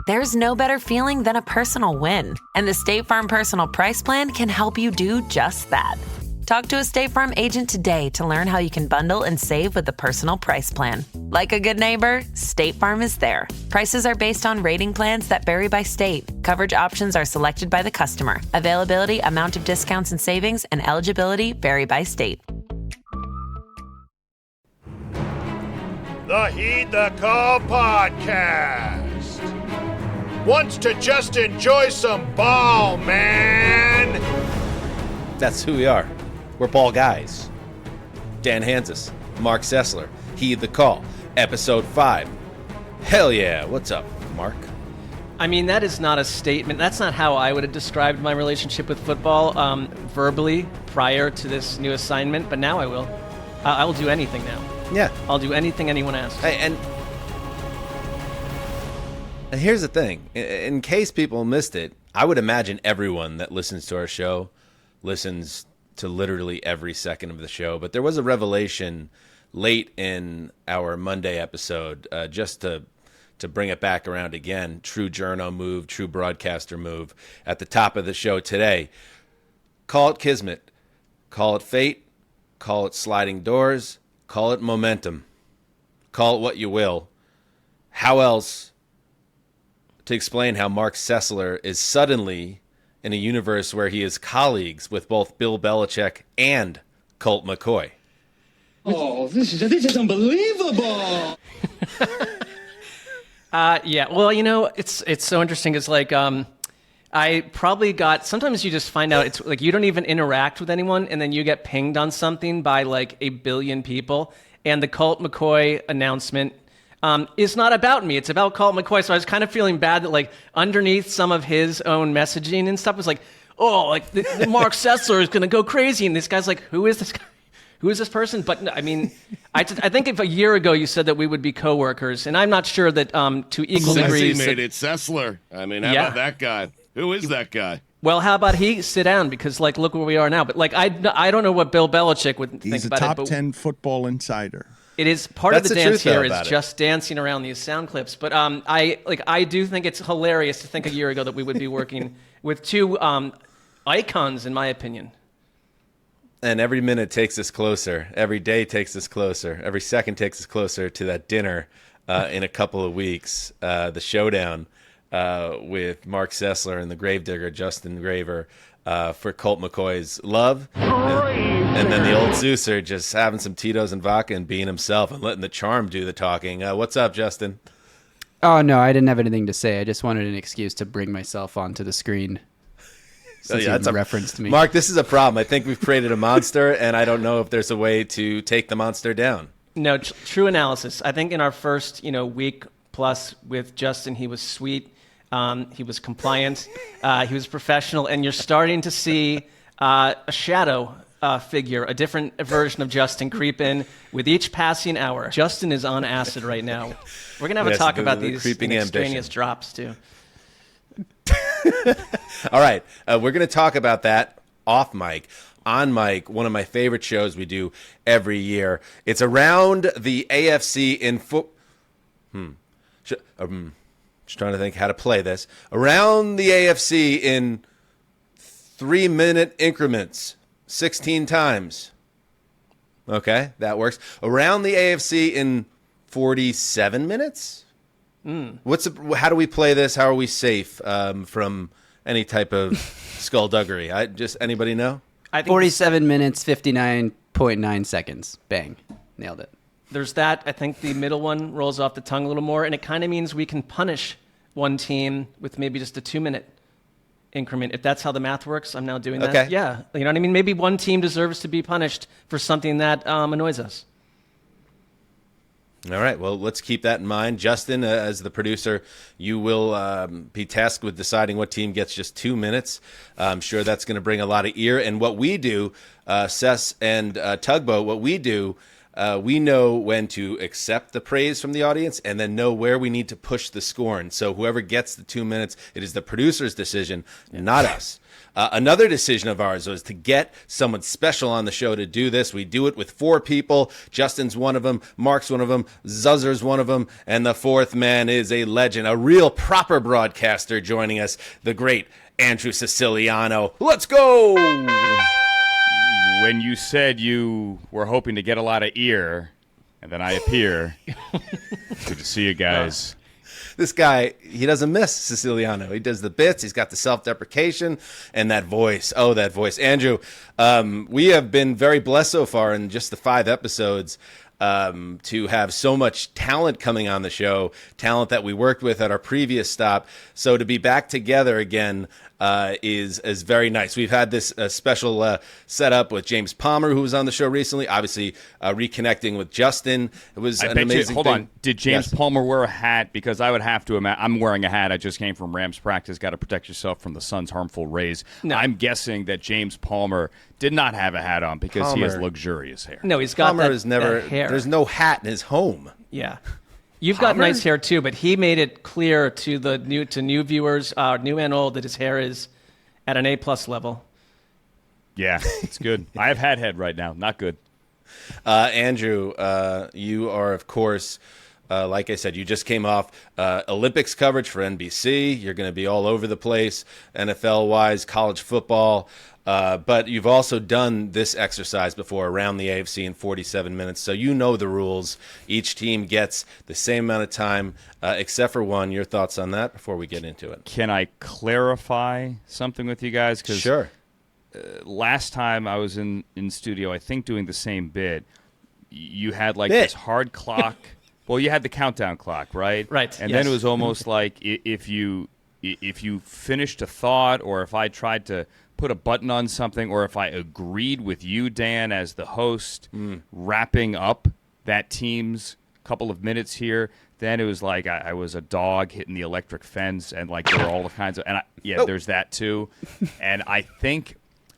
There's no better feeling than a personal win, and the State Farm Personal Price Plan can help you do just that. Talk to a State Farm agent today to learn how you can bundle and save with the Personal Price Plan. Like a good neighbor, State Farm is there. Prices are based on rating plans that vary by state. Coverage options are selected by the customer. Availability, amount of discounts and savings, and eligibility vary by state. The Heed the Call podcast wants to just enjoy some ball, man. That's who we are. We're ball guys. Dan Hanzus, Marc Sessler, Heed the Call, episode 5. Hell yeah. What's up, Mark? I mean, that is not a statement. That's not how I would have described my relationship with football verbally prior to this new assignment, but now I will. I will do anything now. Yeah. I'll do anything anyone asks. Hey, and here's the thing. In case people missed it, I would imagine everyone that listens to our show listens to literally every second of the show. But there was a revelation late in our Monday episode, just to bring it back around again. True journo move, true broadcaster move at the top of the show today. Call it kismet. Call it fate. Call it sliding doors. Call it momentum. Call it what you will. How else to explain how Marc Sessler is suddenly in a universe where he is colleagues with both Bill Belichick and Colt McCoy? Oh, this is unbelievable. Yeah, well, you know, it's so interesting. It's like I probably got, sometimes you just find out, it's like you don't even interact with anyone, and then you get pinged on something by like a billion people, and the Colt McCoy announcement is not about me. It's about Colt McCoy. So I was kind of feeling bad that like underneath some of his own messaging and stuff was like, oh, like the Marc Sessler is going to go crazy. And this guy's like, who is this guy? Who is this person? But I mean, I think if a year ago you said that we would be coworkers, and I'm not sure that to equal degrees. Made it Sessler. I mean, how about that guy? Who is that guy? Well, how about he sit down? Because like, look where we are now. But like, I don't know what Bill Belichick would think about it. He's a top 10 football insider. It is part of the dance here is it. just dancing around these sound clips. But I do think it's hilarious to think a year ago that we would be working with two icons, in my opinion. And every minute takes us closer. Every day takes us closer. Every second takes us closer to that dinner in a couple of weeks. The showdown with Marc Sessler and the Gravedigger, Justin Graver, for Colt McCoy's love. And then the old Zeuser just having some Tito's and vodka and being himself and letting the charm do the talking. What's up, Justin? Oh, no, I didn't have anything to say. I just wanted an excuse to bring myself onto the screen. Since you referenced me. Mark, this is a problem. I think we've created a monster, and I don't know if there's a way to take the monster down. No, true analysis. I think in our first week plus with Justin, he was sweet. He was compliant. He was professional. And you're starting to see a shadow figure, a different version of Justin creep in with each passing hour. Justin is on acid right now. We're going to have a talk about these extraneous drops, too. All right. We're going to talk about that off mic. On mic, one of my favorite shows we do every year. It's Around the AFC in just trying to think how to play this. Around the AFC in 3-minute increments, 16 times. Okay, that works. Around the AFC in 47 minutes? How do we play this? How are we safe from any type of skullduggery? Anybody know? I think 47 minutes, 59.9 seconds. Bang. Nailed it. There's that. I think the middle one rolls off the tongue a little more, and it kind of means we can punish one team with maybe just a 2-minute increment. If that's how the math works, I'm now doing that. Okay. Yeah. You know what I mean? Maybe one team deserves to be punished for something that annoys us. All right. Well, let's keep that in mind. Justin, as the producer, you will be tasked with deciding what team gets just 2 minutes. I'm sure that's going to bring a lot of ear. And what we do, Sess and Tugboat, what we do we know when to accept the praise from the audience and then know where we need to push the scorn. So whoever gets the 2 minutes, it is the producer's decision, not us. Another decision of ours was to get someone special on the show to do this. We do it with 4 people. Justin's one of them. Mark's one of them. Zuzzer's one of them. And the 4th man is a legend, a real proper broadcaster joining us, the great Andrew Siciliano. Let's go! When you said you were hoping to get a lot of ear, and then I appear, good to see you guys. This guy, he doesn't miss Siciliano. He does the bits. He's got the self-deprecation and that voice. Oh, that voice. Andrew, we have been very blessed so far in just the 5 episodes to have so much talent coming on the show, talent that we worked with at our previous stop. So to be back together again is very nice. We've had this special setup with James Palmer, who was on the show recently, obviously reconnecting with Justin. It was an amazing Hold thing. on. Did James Palmer wear a hat? Because I would have to imagine. I'm wearing a hat. I just came from Rams practice. Got to protect yourself from the sun's harmful rays. No. I'm guessing that James Palmer did not have a hat on because he has luxurious hair. No, he's got Palmer that, is never. that hair. There's no hat in his home. Yeah. You've got nice hair too, but he made it clear to the new viewers, new and old, that his hair is at an A+ level. Yeah, it's good. I have hat head right now. Not good. Andrew, you are, of course, like I said, you just came off Olympics coverage for NBC. You're going to be all over the place, NFL-wise, college football. But you've also done this exercise before, Around the AFC in 47 minutes. So you know the rules. Each team gets the same amount of time, except for one. Your thoughts on that before we get into it? Can I clarify something with you guys? Sure. Last time I was in studio, I think doing the same bit, you had like this hard clock. Well, you had the countdown clock, right? Right. And then it was almost like if you finished a thought, or if I tried to put a button on something, or if I agreed with you, Dan, as the host, wrapping up that team's couple of minutes here, then it was like I was a dog hitting the electric fence, and like there were all the kinds of, and there's that too. And I think,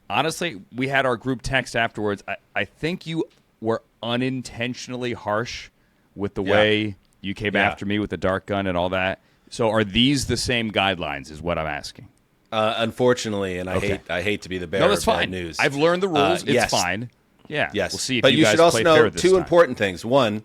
honestly, we had our group text afterwards. I think you were unintentionally harsh with the way you came after me with the dart gun and all that. So are these the same guidelines is what I'm asking? Unfortunately, and I hate to be the bearer of bad news. I've learned the rules. It's fine. Yeah. Yes. We'll see if but you guys should also play know fair this 2 time. important things. One,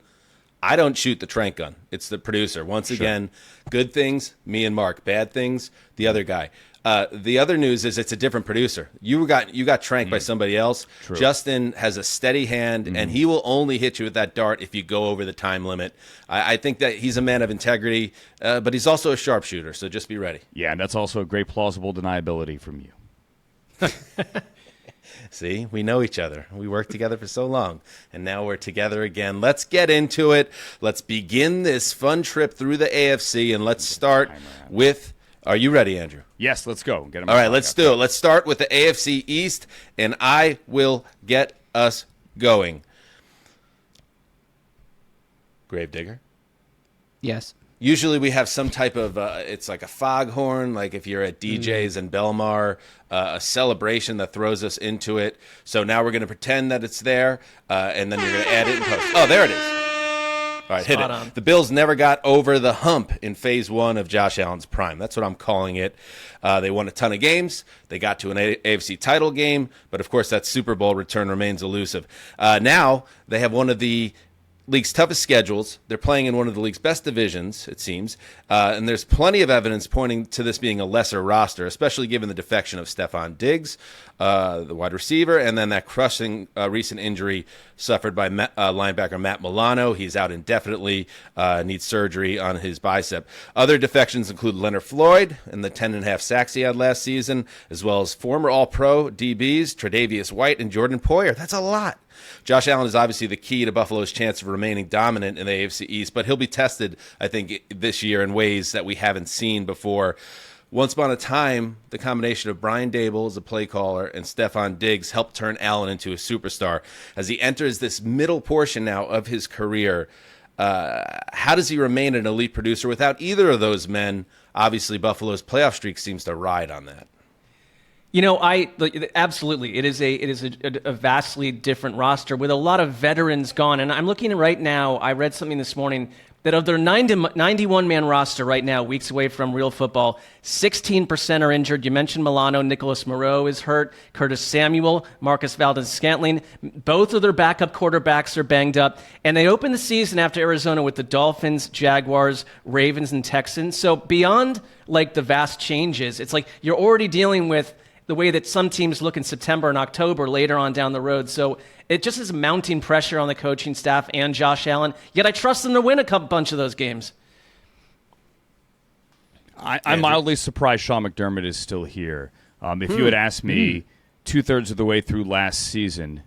I don't shoot the trank gun. It's the producer. Once again, good things, me and Mark. Bad things, the other guy. The other news is it's a different producer. You got tranked by somebody else. True. Justin has a steady hand, and he will only hit you with that dart if you go over the time limit. I think that he's a man of integrity, but he's also a sharpshooter, so just be ready. Yeah, and that's also a great plausible deniability from you. See, we know each other. We worked together for so long, and now we're together again. Let's get into it. Let's begin this fun trip through the AFC, and let's start with... Are you ready, Andrew? Yes, let's go. Get him. All right, let's do it. Let's start with the AFC East, and I will get us going. Gravedigger? Yes. Usually we have some type of, it's like a foghorn, like if you're at DJ's in Belmar, a celebration that throws us into it. So now we're going to pretend that it's there, and then you're going to add it in post. Oh, there it is. All right, hit it. On. The Bills never got over the hump in phase 1 of Josh Allen's prime. That's what I'm calling it. They won a ton of games. They got to an AFC title game, but of course that Super Bowl return remains elusive. Now they have one of the league's toughest schedules. They're playing in one of the league's best divisions, it seems. And there's plenty of evidence pointing to this being a lesser roster, especially given the defection of Stephon Diggs, the wide receiver, and then that crushing recent injury suffered by linebacker Matt Milano. He's out indefinitely, needs surgery on his bicep. Other defections include Leonard Floyd and the 10.5 sacks he had last season, as well as former All-Pro DBs Tre'Davious White and Jordan Poyer. That's a lot. Josh Allen is obviously the key to Buffalo's chance of remaining dominant in the AFC East, but he'll be tested, I think, this year in ways that we haven't seen before. Once upon a time, the combination of Brian Daboll as a play caller and Stephon Diggs helped turn Allen into a superstar. As he enters this middle portion now of his career, how does he remain an elite producer without either of those men? Obviously, Buffalo's playoff streak seems to ride on that. Absolutely. It is a vastly different roster with a lot of veterans gone. And I'm looking at right now, I read something this morning that of their 91-man roster right now, weeks away from real football, 16% are injured. You mentioned Milano. Nicholas Moreau is hurt. Curtis Samuel, Marcus Valdez-Scantling. Both of their backup quarterbacks are banged up. And they open the season after Arizona with the Dolphins, Jaguars, Ravens, and Texans. So beyond the vast changes, it's like you're already dealing with the way that some teams look in September and October later on down the road. So it just is mounting pressure on the coaching staff and Josh Allen. Yet I trust them to win a bunch of those games. I'm mildly surprised Sean McDermott is still here. If you had asked me 2/3 of the way through last season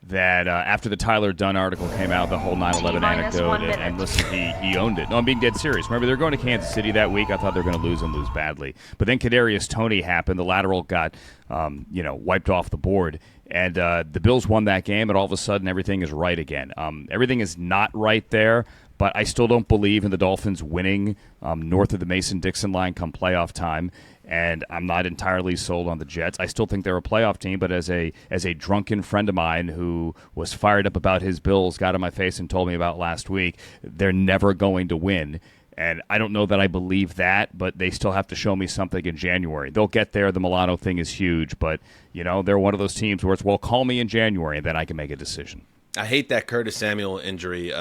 that after the Tyler Dunn article came out, the whole 9/11 anecdote, and listen, he owned it. No, I'm being dead serious. Remember, they're going to Kansas City that week. I thought they were going to lose and lose badly. But then Kadarius Toney happened. The lateral got wiped off the board. And the Bills won that game, and all of a sudden everything is right again. Everything is not right there, but I still don't believe in the Dolphins winning north of the Mason-Dixon line come playoff time. And I'm not entirely sold on the Jets. I still think they're a playoff team, but as a drunken friend of mine who was fired up about his Bills got in my face and told me about last week, they're never going to win. And I don't know that I believe that, but they still have to show me something in January. They'll get there. The Milano thing is huge, but they're one of those teams where it's, well, call me in January, and then I can make a decision. I hate that Curtis Samuel injury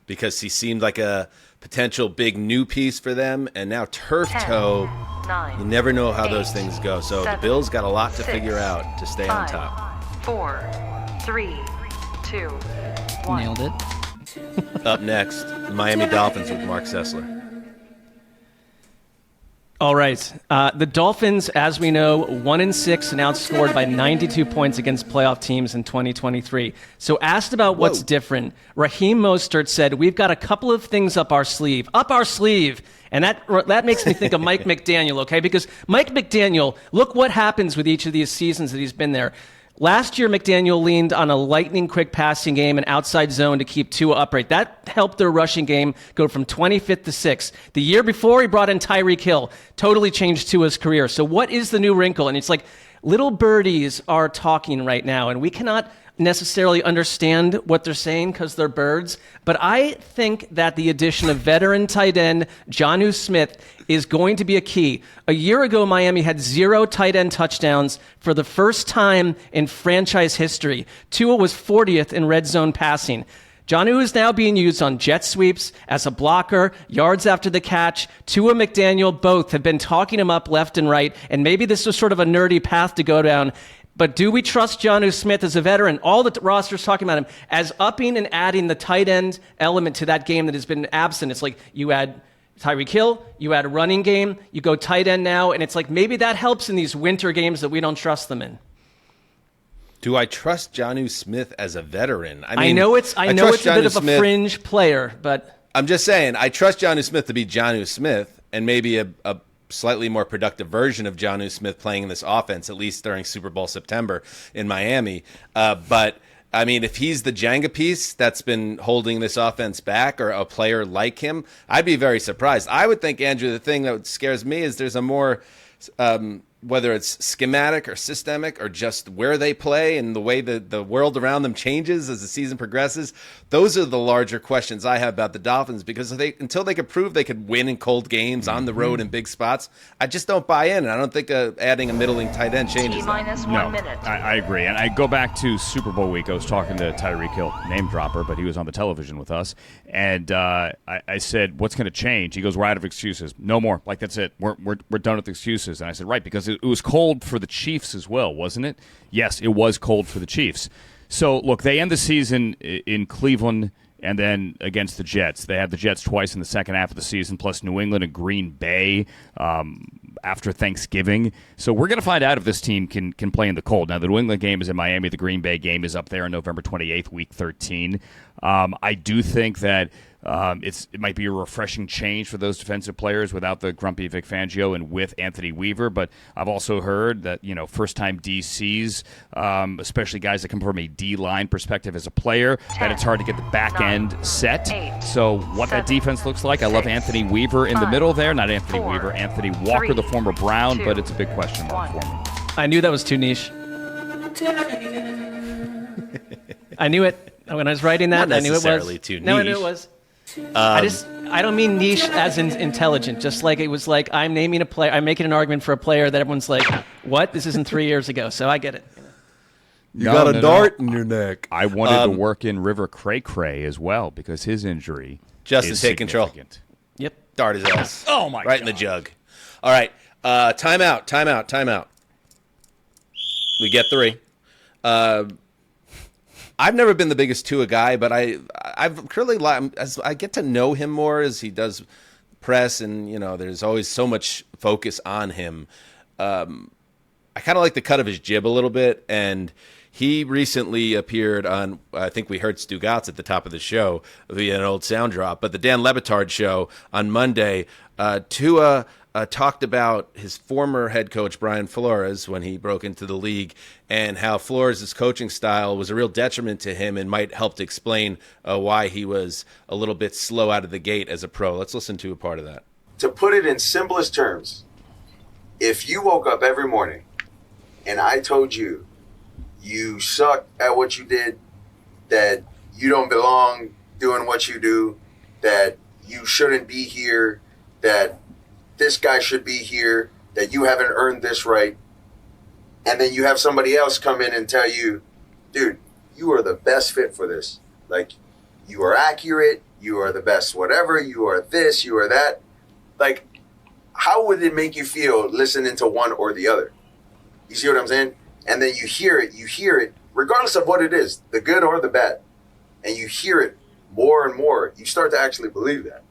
because he seemed like a potential big new piece for them, and now turf toe. 9, you never know how those things go. So 7, the Bills got a lot to figure out to stay 5, on top. 4, 3, 2, 1. Nailed it. Up next, the Miami Dolphins with Marc Sessler. All right. The Dolphins, as we know, 1-6 and outscored by 92 points against playoff teams in 2023. So asked about what's different, Raheem Mostert said, we've got a couple of things up our sleeve. Up our sleeve. And that makes me think of Mike McDaniel, okay? Because Mike McDaniel, look what happens with each of these seasons that he's been there. Last year, McDaniel leaned on a lightning-quick passing game and outside zone to keep Tua upright. That helped their rushing game go from 25th to 6th. The year before, he brought in Tyreek Hill. Totally changed Tua's career. So what is the new wrinkle? And it's like little birdies are talking right now, and we cannot necessarily understand what they're saying because they're birds. But I think that the addition of veteran tight end Jonnu Smith is going to be a key. A year ago, Miami had 0 tight end touchdowns for the first time in franchise history. Tua was 40th in red zone passing. Jonnu is now being used on jet sweeps, as a blocker, yards after the catch. Tua McDaniel both have been talking him up left and right, and maybe this was sort of a nerdy path to go down. But do we trust Jonnu Smith as a veteran? All the roster's talking about him as upping and adding the tight end element to that game that has been absent. It's like you add Tyreek Hill, you add a running game, you go tight end now, and it's like maybe that helps in these winter games that we don't trust them in. Do I trust Jonnu Smith as a veteran? I know it's a bit of a fringe player, but I'm just saying I trust Jonnu Smith to be Jonnu Smith and maybe a slightly more productive version of Jonnu Smith playing in this offense, at least during Super Bowl September in Miami. But I mean, if he's the Jenga piece that's been holding this offense back, or a player like him, I'd be very surprised. I would think, Andrew, the thing that scares me is there's a more whether it's schematic or systemic or just where they play and the way the world around them changes as the season progresses. Those are the larger questions I have about the Dolphins, because until they could prove they could win in cold games on the road in big spots, I just don't buy in. And I don't think adding a middling tight end changes that. No, I agree. And I go back to Super Bowl week. I was talking to Tyreek Hill, name dropper, but he was on the television with us. And I said, what's going to change? He goes, we're out of excuses. No more. Like, that's it. We're done with excuses. And I said, right, because it was cold for the Chiefs as well, wasn't it? Yes, it was cold for the Chiefs. So, look, they end the season in Cleveland and then against the Jets. They had the Jets twice in the second half of the season, plus New England and Green Bay after Thanksgiving. So we're going to find out if this team can play in the cold. Now, the New England game is in Miami. The Green Bay game is up there on November 28th, Week 13. I do think that it might be a refreshing change for those defensive players without the grumpy Vic Fangio and with Anthony Weaver. But I've also heard that, first-time DCs, especially guys that come from a D-line perspective as a player, that it's hard to get the back end set. So what that defense looks like, I love Anthony Weaver in the middle there. Not Anthony Weaver, Anthony Walker, the former Brown, but it's a big question mark for me. I knew that was too niche. I knew it when I was writing that. Not I knew it was. too niche. No, I knew it was. I don't mean niche as in intelligent. Just like it was like I'm naming a player. I'm making an argument for a player that everyone's like, "What? This isn't 3 years ago." So I get it. You got a dart in your neck. I wanted to work in River Cray Cray as well because his injury. Justin, is take control. Yep. Dart his ass. Oh my! Right God. in the jug. All right. Timeout. We get 3. I've never been the biggest Tua guy, but I've really as I get to know him more as he does press, and there's always so much focus on him. I kind of like the cut of his jib a little bit, and he recently appeared on, I think we heard Stugatz at the top of the show via an old sound drop, but the Dan Le Batard show on Monday, Tua talked about his former head coach, Brian Flores, when he broke into the league, and how Flores' coaching style was a real detriment to him and might help to explain why he was a little bit slow out of the gate as a pro. Let's listen to a part of that. To put it in simplest terms, if you woke up every morning and I told you you suck at what you did, that you don't belong doing what you do, that you shouldn't be here, that this guy should be here, that you haven't earned this right, and then you have somebody else come in and tell you, dude, you are the best fit for this. Like, you are accurate, you are the best whatever, you are this, you are that. Like, how would it make you feel listening to one or the other? You see what I'm saying? And then you hear it, regardless of what it is, the good or the bad, and you hear it more and more, you start to actually believe that.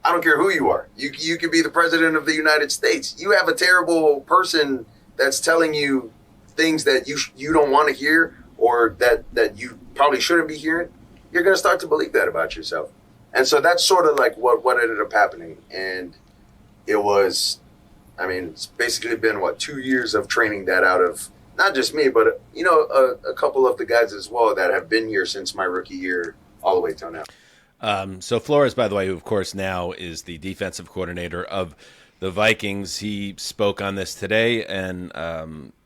I don't care who you are. You could be the president of the United States. You have a terrible person that's telling you things that you don't want to hear, or that you probably shouldn't be hearing. You're going to start to believe that about yourself. And so that's sort of like what ended up happening. And it was, it's basically been 2 years of training that out of not just me, but a couple of the guys as well that have been here since my rookie year all the way till now. So Flores, by the way, who of course now is the defensive coordinator of the Vikings, he spoke on this today and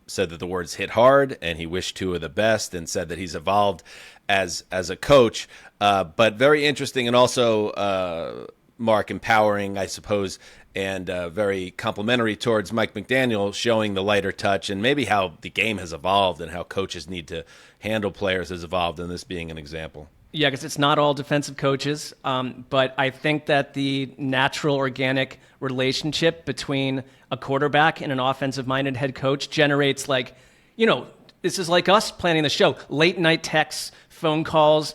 said that the words hit hard, and he wished Tua the best, and said that he's evolved as a coach. But very interesting, and also Mark, empowering, I suppose, and very complimentary towards Mike McDaniel, showing the lighter touch and maybe how the game has evolved and how coaches need to handle players has evolved, and this being an example. Yeah, because it's not all defensive coaches, but I think that the natural, organic relationship between a quarterback and an offensive-minded head coach generates, this is like us planning the show, late-night texts, phone calls,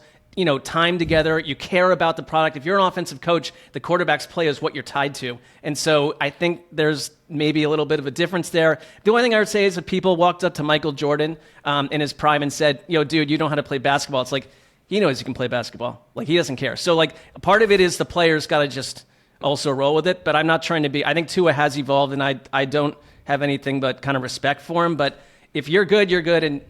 time together. You care about the product. If you're an offensive coach, the quarterback's play is what you're tied to. And so I think there's maybe a little bit of a difference there. The only thing I would say is if people walked up to Michael Jordan in his prime and said, dude, you know how to play basketball. It's like, he knows he can play basketball. He doesn't care. So, part of it is the players got to just also roll with it. But I'm not trying to be. I think Tua has evolved, and I don't have anything but kind of respect for him. But if you're good, you're good, and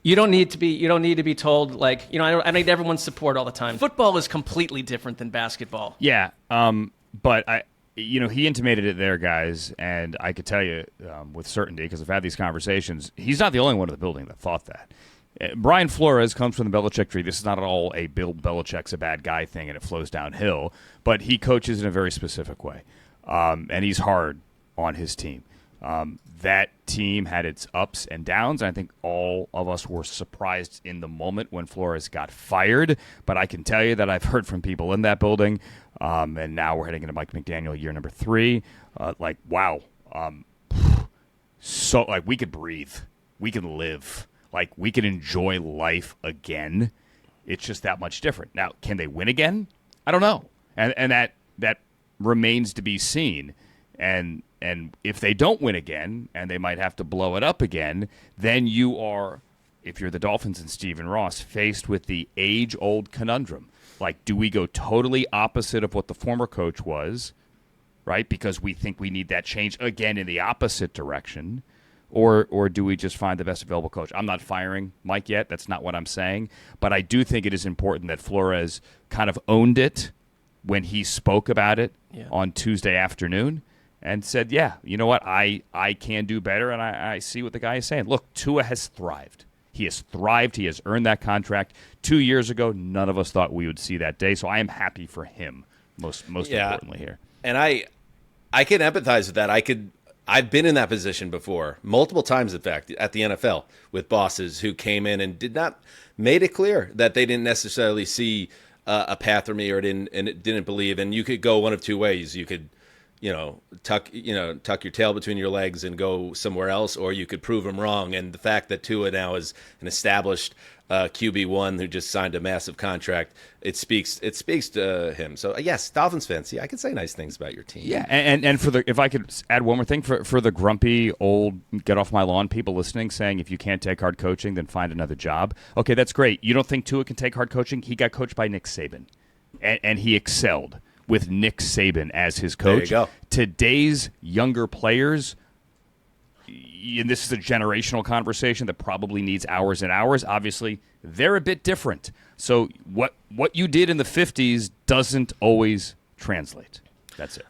you don't need to be told I need everyone's support all the time. Football is completely different than basketball. Yeah. But he intimated it there, guys, and I could tell you with certainty because I've had these conversations. He's not the only one in the building that thought that. Brian Flores comes from the Belichick tree. This is not at all a Bill Belichick's a bad guy thing and it flows downhill, but he coaches in a very specific way, and he's hard on his team. That team had its ups and downs, and I think all of us were surprised in the moment when Flores got fired, but I can tell you that I've heard from people in that building, and now we're heading into Mike McDaniel year number 3, wow. So, we could breathe. We can live. We can enjoy life again. It's just that much different. Now, can they win again? I don't know. And that remains to be seen. And if they don't win again, and they might have to blow it up again, then you are, if you're the Dolphins and Stephen Ross, faced with the age-old conundrum. Do we go totally opposite of what the former coach was, right? Because we think we need that change again in the opposite direction. Or do we just find the best available coach? I'm not firing Mike yet. That's not what I'm saying. But I do think it is important that Flores kind of owned it when he spoke about it on Tuesday afternoon. and said, yeah, you know what, I can do better, and I see what the guy is saying. Look, Tua has thrived. He has thrived. He has earned that contract. 2 years ago, none of us thought we would see that day, so I am happy for him, most importantly here. And I can empathize with that. I've been in that position before, multiple times, in fact, at the NFL, with bosses who came in and made it clear that they didn't necessarily see a path for me or didn't believe. And you could go one of two ways. You could, tuck your tail between your legs and go somewhere else, or you could prove them wrong. And the fact that Tua now is an established QB1 who just signed a massive contract, it speaks to him. So yes, Dolphins fans, I can say nice things about your team. Yeah, and if I could add one more thing for the grumpy old get off my lawn people listening, saying if you can't take hard coaching, then find another job. Okay, that's great. You don't think Tua can take hard coaching? He got coached by Nick Saban, and he excelled with Nick Saban as his coach. There you go. Today's younger players, and this is a generational conversation that probably needs hours and hours. Obviously, they're a bit different. So what you did in the 50s doesn't always translate. That's it.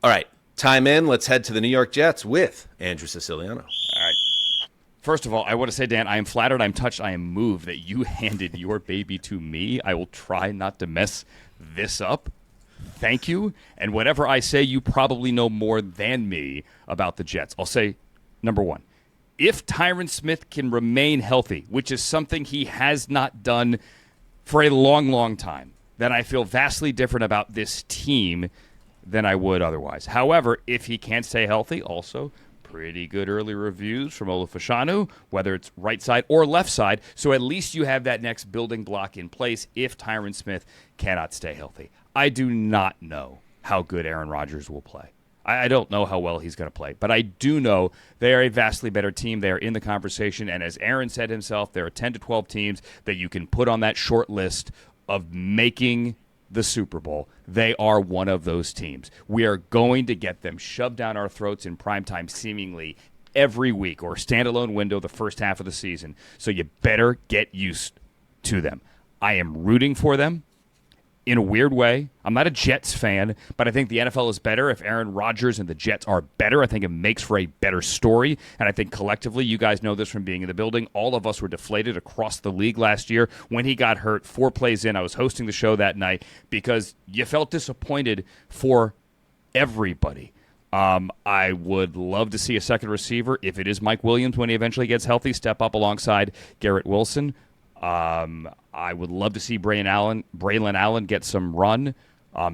All right, time in. Let's head to the New York Jets with Andrew Siciliano. All right. First of all, I want to say, Dan, I am flattered, I'm touched, I am moved that you handed your baby to me. I will try not to mess this up. Thank you. And whatever I say, you probably know more than me about the Jets. I'll say, number one, if Tyron Smith can remain healthy, which is something he has not done for a long, long time, then I feel vastly different about this team than I would otherwise. However, if he can't stay healthy, also pretty good early reviews from Ola Fashanu, whether it's right side or left side, so at least you have that next building block in place if Tyron Smith cannot stay healthy. I do not know how good Aaron Rodgers will play. I don't know how well he's going to play, but I do know they are a vastly better team. They are in the conversation, and as Aaron said himself, there are 10 to 12 teams that you can put on that short list of making the Super Bowl. They are one of those teams. We are going to get them shoved down our throats in primetime seemingly every week or standalone window the first half of the season, so you better get used to them. I am rooting for them. In a weird way, I'm not a Jets fan, but I think the NFL is better if Aaron Rodgers and the Jets are better. I think it makes for a better story, and I think collectively, you guys know this from being in the building, all of us were deflated across the league last year. When he got hurt, 4 plays in, I was hosting the show that night because you felt disappointed for everybody. I would love to see a second receiver, if it is Mike Williams when he eventually gets healthy, step up alongside Garrett Wilson. I would love to see Braylon Allen get some run,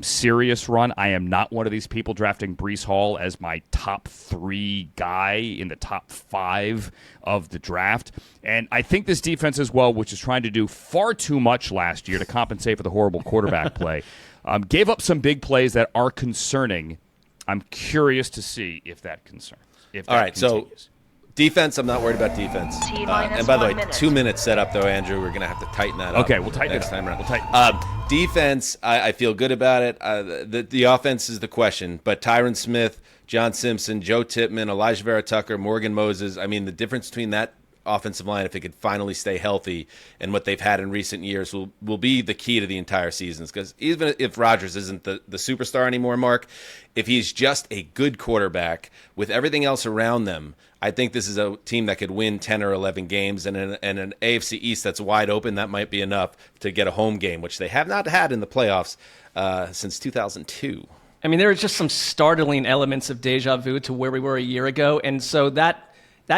serious run. I am not one of these people drafting Breece Hall as my top 3 guy in the top 5 of the draft. And I think this defense as well, which is trying to do far too much last year to compensate for the horrible quarterback play, gave up some big plays that are concerning. I'm curious to see if that concerns. All right, continues. So defense, I'm not worried about defense. And by the way, 2 minutes set up, though, Andrew. We're going to have to tighten that up. Okay, we'll tighten next it time around. We'll tighten defense, I feel good about it. The offense is the question. But Tyron Smith, John Simpson, Joe Tippmann, Elijah Vera Tucker, Morgan Moses, I mean, the difference between that offensive line, if it could finally stay healthy, and what they've had in recent years will be the key to the entire seasons. Because even if Rodgers isn't the superstar anymore, Mark, if he's just a good quarterback with everything else around them, I think this is a team that could win 10 or 11 games, and an AFC East that's wide open, that might be enough to get a home game, which they have not had in the playoffs since 2002. I mean, there are just some startling elements of deja vu to where we were a year ago, and so that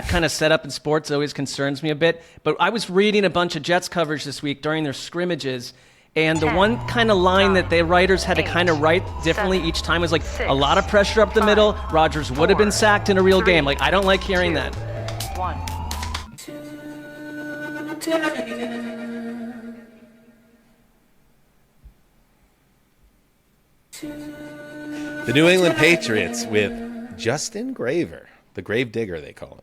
kind of setup in sports always concerns me a bit. But I was reading a bunch of Jets coverage this week during their scrimmages, and the one kind of line that the writers had to kind of write differently each time was like, a lot of pressure up the middle. Rodgers would have been sacked in a real game. Like, I don't like hearing that. 1. The New England Patriots with Justin Graver, the Gravedigger they call him.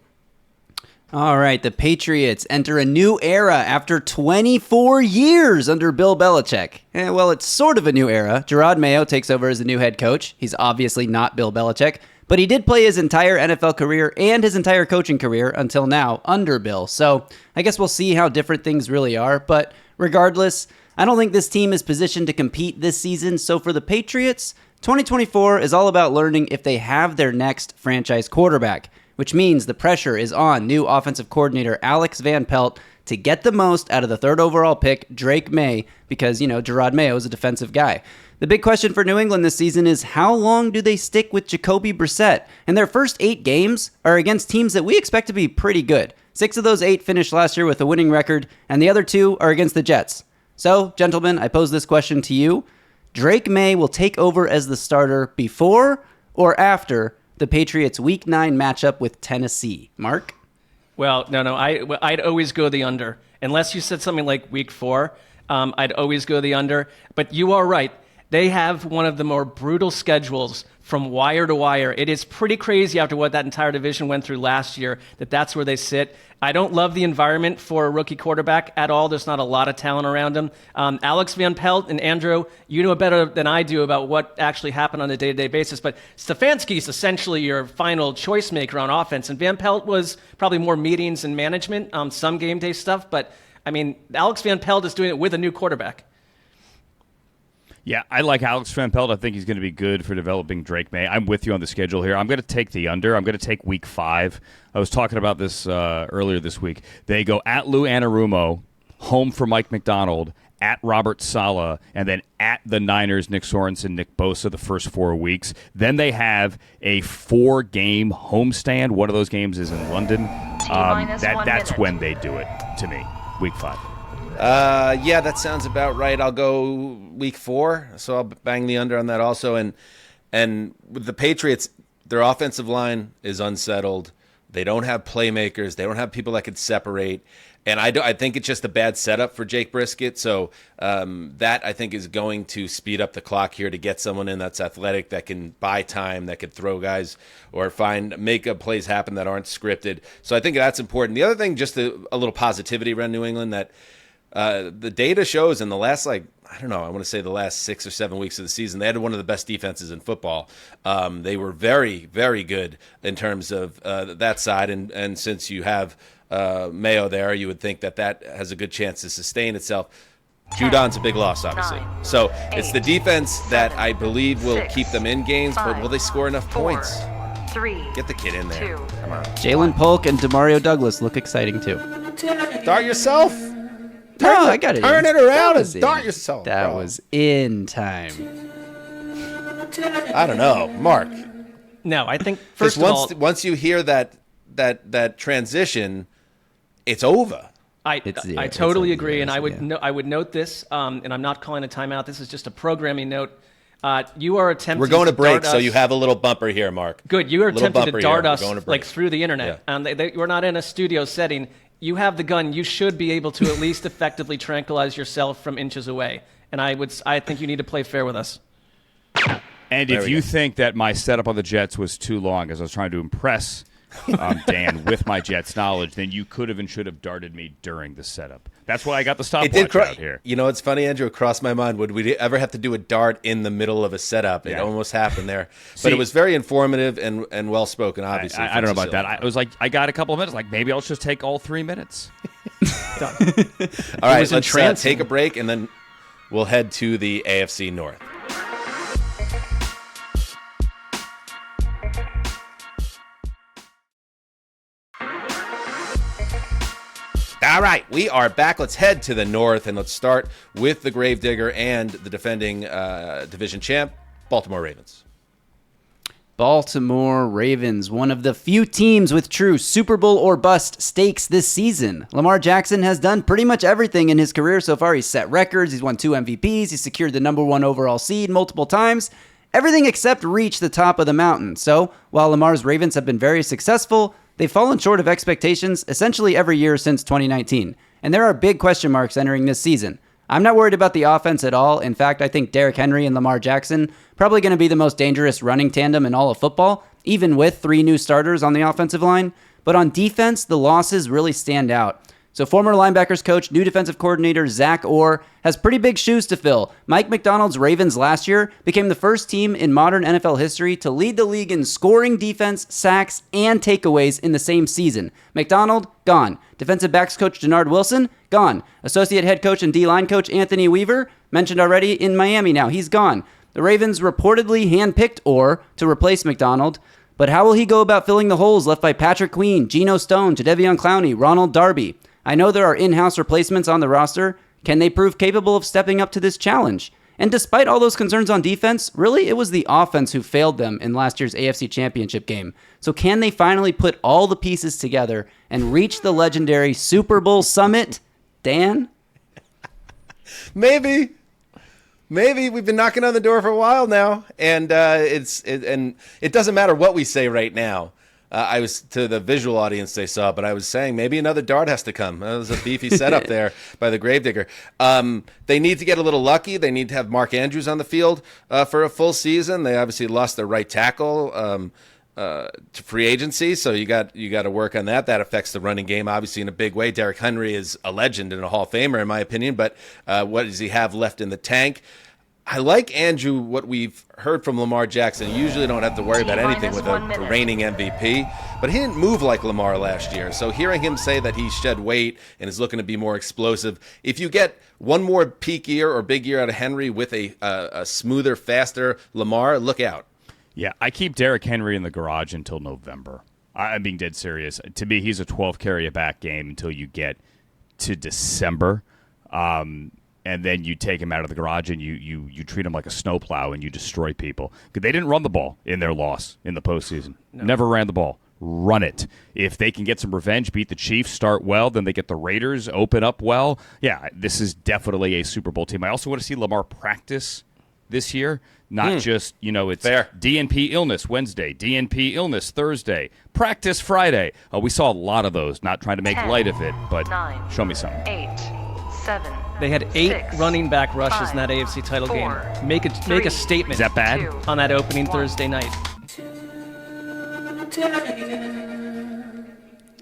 All right, the Patriots enter a new era after 24 years under Bill Belichick. Well, it's sort of a new era. Gerard Mayo takes over as the new head coach. He's obviously not Bill Belichick, but he did play his entire NFL career and his entire coaching career until now under Bill. So I guess we'll see how different things really are. But regardless, I don't think this team is positioned to compete this season. So for the Patriots, 2024 is all about learning if they have their next franchise quarterback, which means the pressure is on new offensive coordinator Alex Van Pelt to get the most out of the third overall pick, Drake May, because, Gerard Mayo is a defensive guy. The big question for New England this season is how long do they stick with Jacoby Brissett? And their first 8 games are against teams that we expect to be pretty good. 6 of those 8 finished last year with a winning record, and the other 2 are against the Jets. So, gentlemen, I pose this question to you. Drake May will take over as the starter before or after the Patriots' Week 9 matchup with Tennessee. Mark? Well, no, I'd always go the under. Unless you said something like Week 4, I'd always go the under. But you are right. They have one of the more brutal schedules from wire to wire. It is pretty crazy after what that entire division went through last year that's where they sit. I don't love the environment for a rookie quarterback at all. There's not a lot of talent around him. Alex Van Pelt and Andrew, you know better than I do about what actually happened on a day-to-day basis, but Stefanski's essentially your final choice maker on offense, and Van Pelt was probably more meetings and management, some game day stuff, but Alex Van Pelt is doing it with a new quarterback. Yeah, I like Alex Van Pelt. I think he's going to be good for developing Drake May. I'm with you on the schedule here. I'm going to take the under. I'm going to take Week 5. I was talking about this earlier this week. They go at Lou Anarumo, home for Mike McDonald, at Robert Saleh, and then at the Niners, Nick Sorensen, Nick Bosa, the first 4 weeks. Then they have a 4-game homestand. One of those games is in London. That's when they do it, to me, Week 5. Yeah, that sounds about right. I'll go Week 4, so I'll bang the under on that also. And with the Patriots, their offensive line is unsettled. They don't have playmakers. They don't have people that could separate. And I think it's just a bad setup for Jake Brisket. So that, I think, is going to speed up the clock here to get someone in that's athletic, that can buy time, that could throw guys or make plays happen that aren't scripted. So I think that's important. The other thing, just a little positivity around New England, that the data shows in the last, I want to say the last 6 or 7 weeks of the season, they had one of the best defenses in football. They were very, very good in terms of that side. And since you have Mayo there, you would think that has a good chance to sustain itself. Judon's a big loss, obviously. So it's the defense that I believe will keep them in games, but will they score enough points? 3. Get the kid in there. Come on. Jalen Polk and Demario Douglas look exciting, too. Start yourself. I got it. Turn it around and start yourself. That was in time. I don't know, Mark. No, I think first of all, once you hear that transition, it's over. I totally agree, and I would note this, and I'm not calling a timeout. This is just a programming note. You are attempting. We're going to break, so us. you have a little bumper here, Mark. Good. You are attempting to dart us through the internet. Yeah. We're not in a studio setting. You have the gun. You should be able to at least effectively tranquilize yourself from inches away. And I think you need to play fair with us. And if you think that my setup on the Jets was too long, as I was trying to impress Dan with my Jets knowledge, then you could have and should have darted me during the setup. That's why I got the stopwatch out here. You know, it's funny, Andrew. It crossed my mind. Would we ever have to do a dart in the middle of a setup? It almost happened there. But it was very informative and well spoken, obviously. I don't know about that. I was like, I got a couple of minutes. Like, maybe I'll just take all 3 minutes. All right, let's take a break, and then we'll head to the AFC North. All right, we are back. Let's head to the North, and let's start with the Gravedigger and the defending division champ, Baltimore Ravens. Baltimore Ravens, one of the few teams with true Super Bowl or bust stakes this season. Lamar Jackson has done pretty much everything in his career so far. He's set records, he's won 2 MVPs, he's secured the number 1 overall seed multiple times. Everything except reach the top of the mountain. So, while Lamar's Ravens have been very successful, they've fallen short of expectations essentially every year since 2019. And there are big question marks entering this season. I'm not worried about the offense at all. In fact, I think Derrick Henry and Lamar Jackson probably going to be the most dangerous running tandem in all of football, even with 3 new starters on the offensive line. But on defense, the losses really stand out. So former linebackers coach, new defensive coordinator Zach Orr has pretty big shoes to fill. Mike McDonald's Ravens last year became the first team in modern NFL history to lead the league in scoring, defense, sacks, and takeaways in the same season. McDonald, gone. Defensive backs coach Denard Wilson, gone. Associate head coach and D-line coach Anthony Weaver, mentioned already, in Miami now, he's gone. The Ravens reportedly handpicked Orr to replace McDonald, but how will he go about filling the holes left by Patrick Queen, Geno Stone, Jadeveon Clowney, Ronald Darby? I know there are in-house replacements on the roster. Can they prove capable of stepping up to this challenge? And despite all those concerns on defense, really it was the offense who failed them in last year's AFC Championship game. So can they finally put all the pieces together and reach the legendary Super Bowl summit? Dan? Maybe we've been knocking on the door for a while now, and it doesn't matter what we say right now. I was to the visual audience they saw, but I was saying maybe another dart has to come. That was a beefy setup there by the Gravedigger. They need to get a little lucky. They need to have Mark Andrews on the field for a full season. They obviously lost their right tackle to free agency, so you got to work on that. That affects the running game, obviously, in a big way. Derrick Henry is a legend and a Hall of Famer, in my opinion, but what does he have left in the tank? I like, Andrew, what we've heard from Lamar Jackson. You usually don't have to worry about anything with a reigning MVP, but he didn't move like Lamar last year. So hearing him say that he shed weight and is looking to be more explosive, if you get one more peak year or big year out of Henry with a smoother, faster Lamar, look out. Yeah, I keep Derrick Henry in the garage until November. I'm being dead serious. To me, he's a 12 carry a back game until you get to December. And then you take him out of the garage and you treat him like a snowplow and you destroy people. They didn't run the ball in their loss in the postseason. No. Never ran the ball. Run it. If they can get some revenge, beat the Chiefs, start well, then they get the Raiders, open up well. Yeah, this is definitely a Super Bowl team. I also want to see Lamar practice this year. Not just, it's fair. DNP illness Wednesday, DNP illness Thursday, practice Friday. We saw a lot of those, not trying to make 10, light of it, but 9, show me something. 8, 7. They had 8 6, running back rushes 5, in that AFC title 4, game. Make a statement. Is that bad? 2, on that opening 1. Thursday night.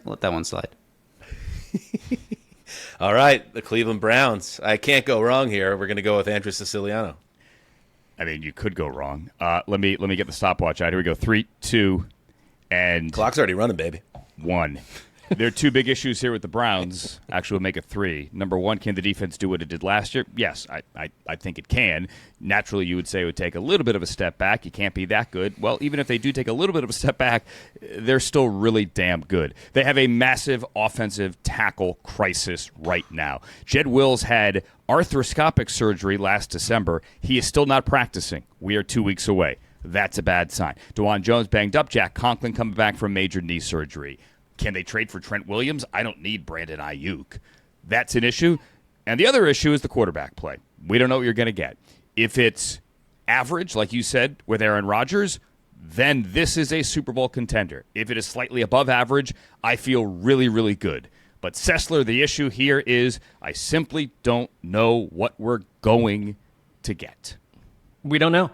Let that one slide. All right, the Cleveland Browns. I can't go wrong here. We're going to go with Andrew Siciliano. I mean, you could go wrong. Let me get the stopwatch out. Here we go. 3, 2, and clock's already running, baby. 1. There are 2 big issues here with the Browns. Actually, we'll make it 3. Number 1, can the defense do what it did last year? Yes, I think it can. Naturally, you would say it would take a little bit of a step back. You can't be that good. Well, even if they do take a little bit of a step back, they're still really damn good. They have a massive offensive tackle crisis right now. Jed Wills had arthroscopic surgery last December. He is still not practicing. We are 2 weeks away. That's a bad sign. DeJuan Jones banged up. Jack Conklin coming back from major knee surgery. Can they trade for Trent Williams? I don't need Brandon Ayuk. That's an issue. And the other issue is the quarterback play. We don't know what you're going to get. If it's average, like you said, with Aaron Rodgers, then this is a Super Bowl contender. If it is slightly above average, I feel really, really good. But Sessler, the issue here is I simply don't know what we're going to get. We don't know.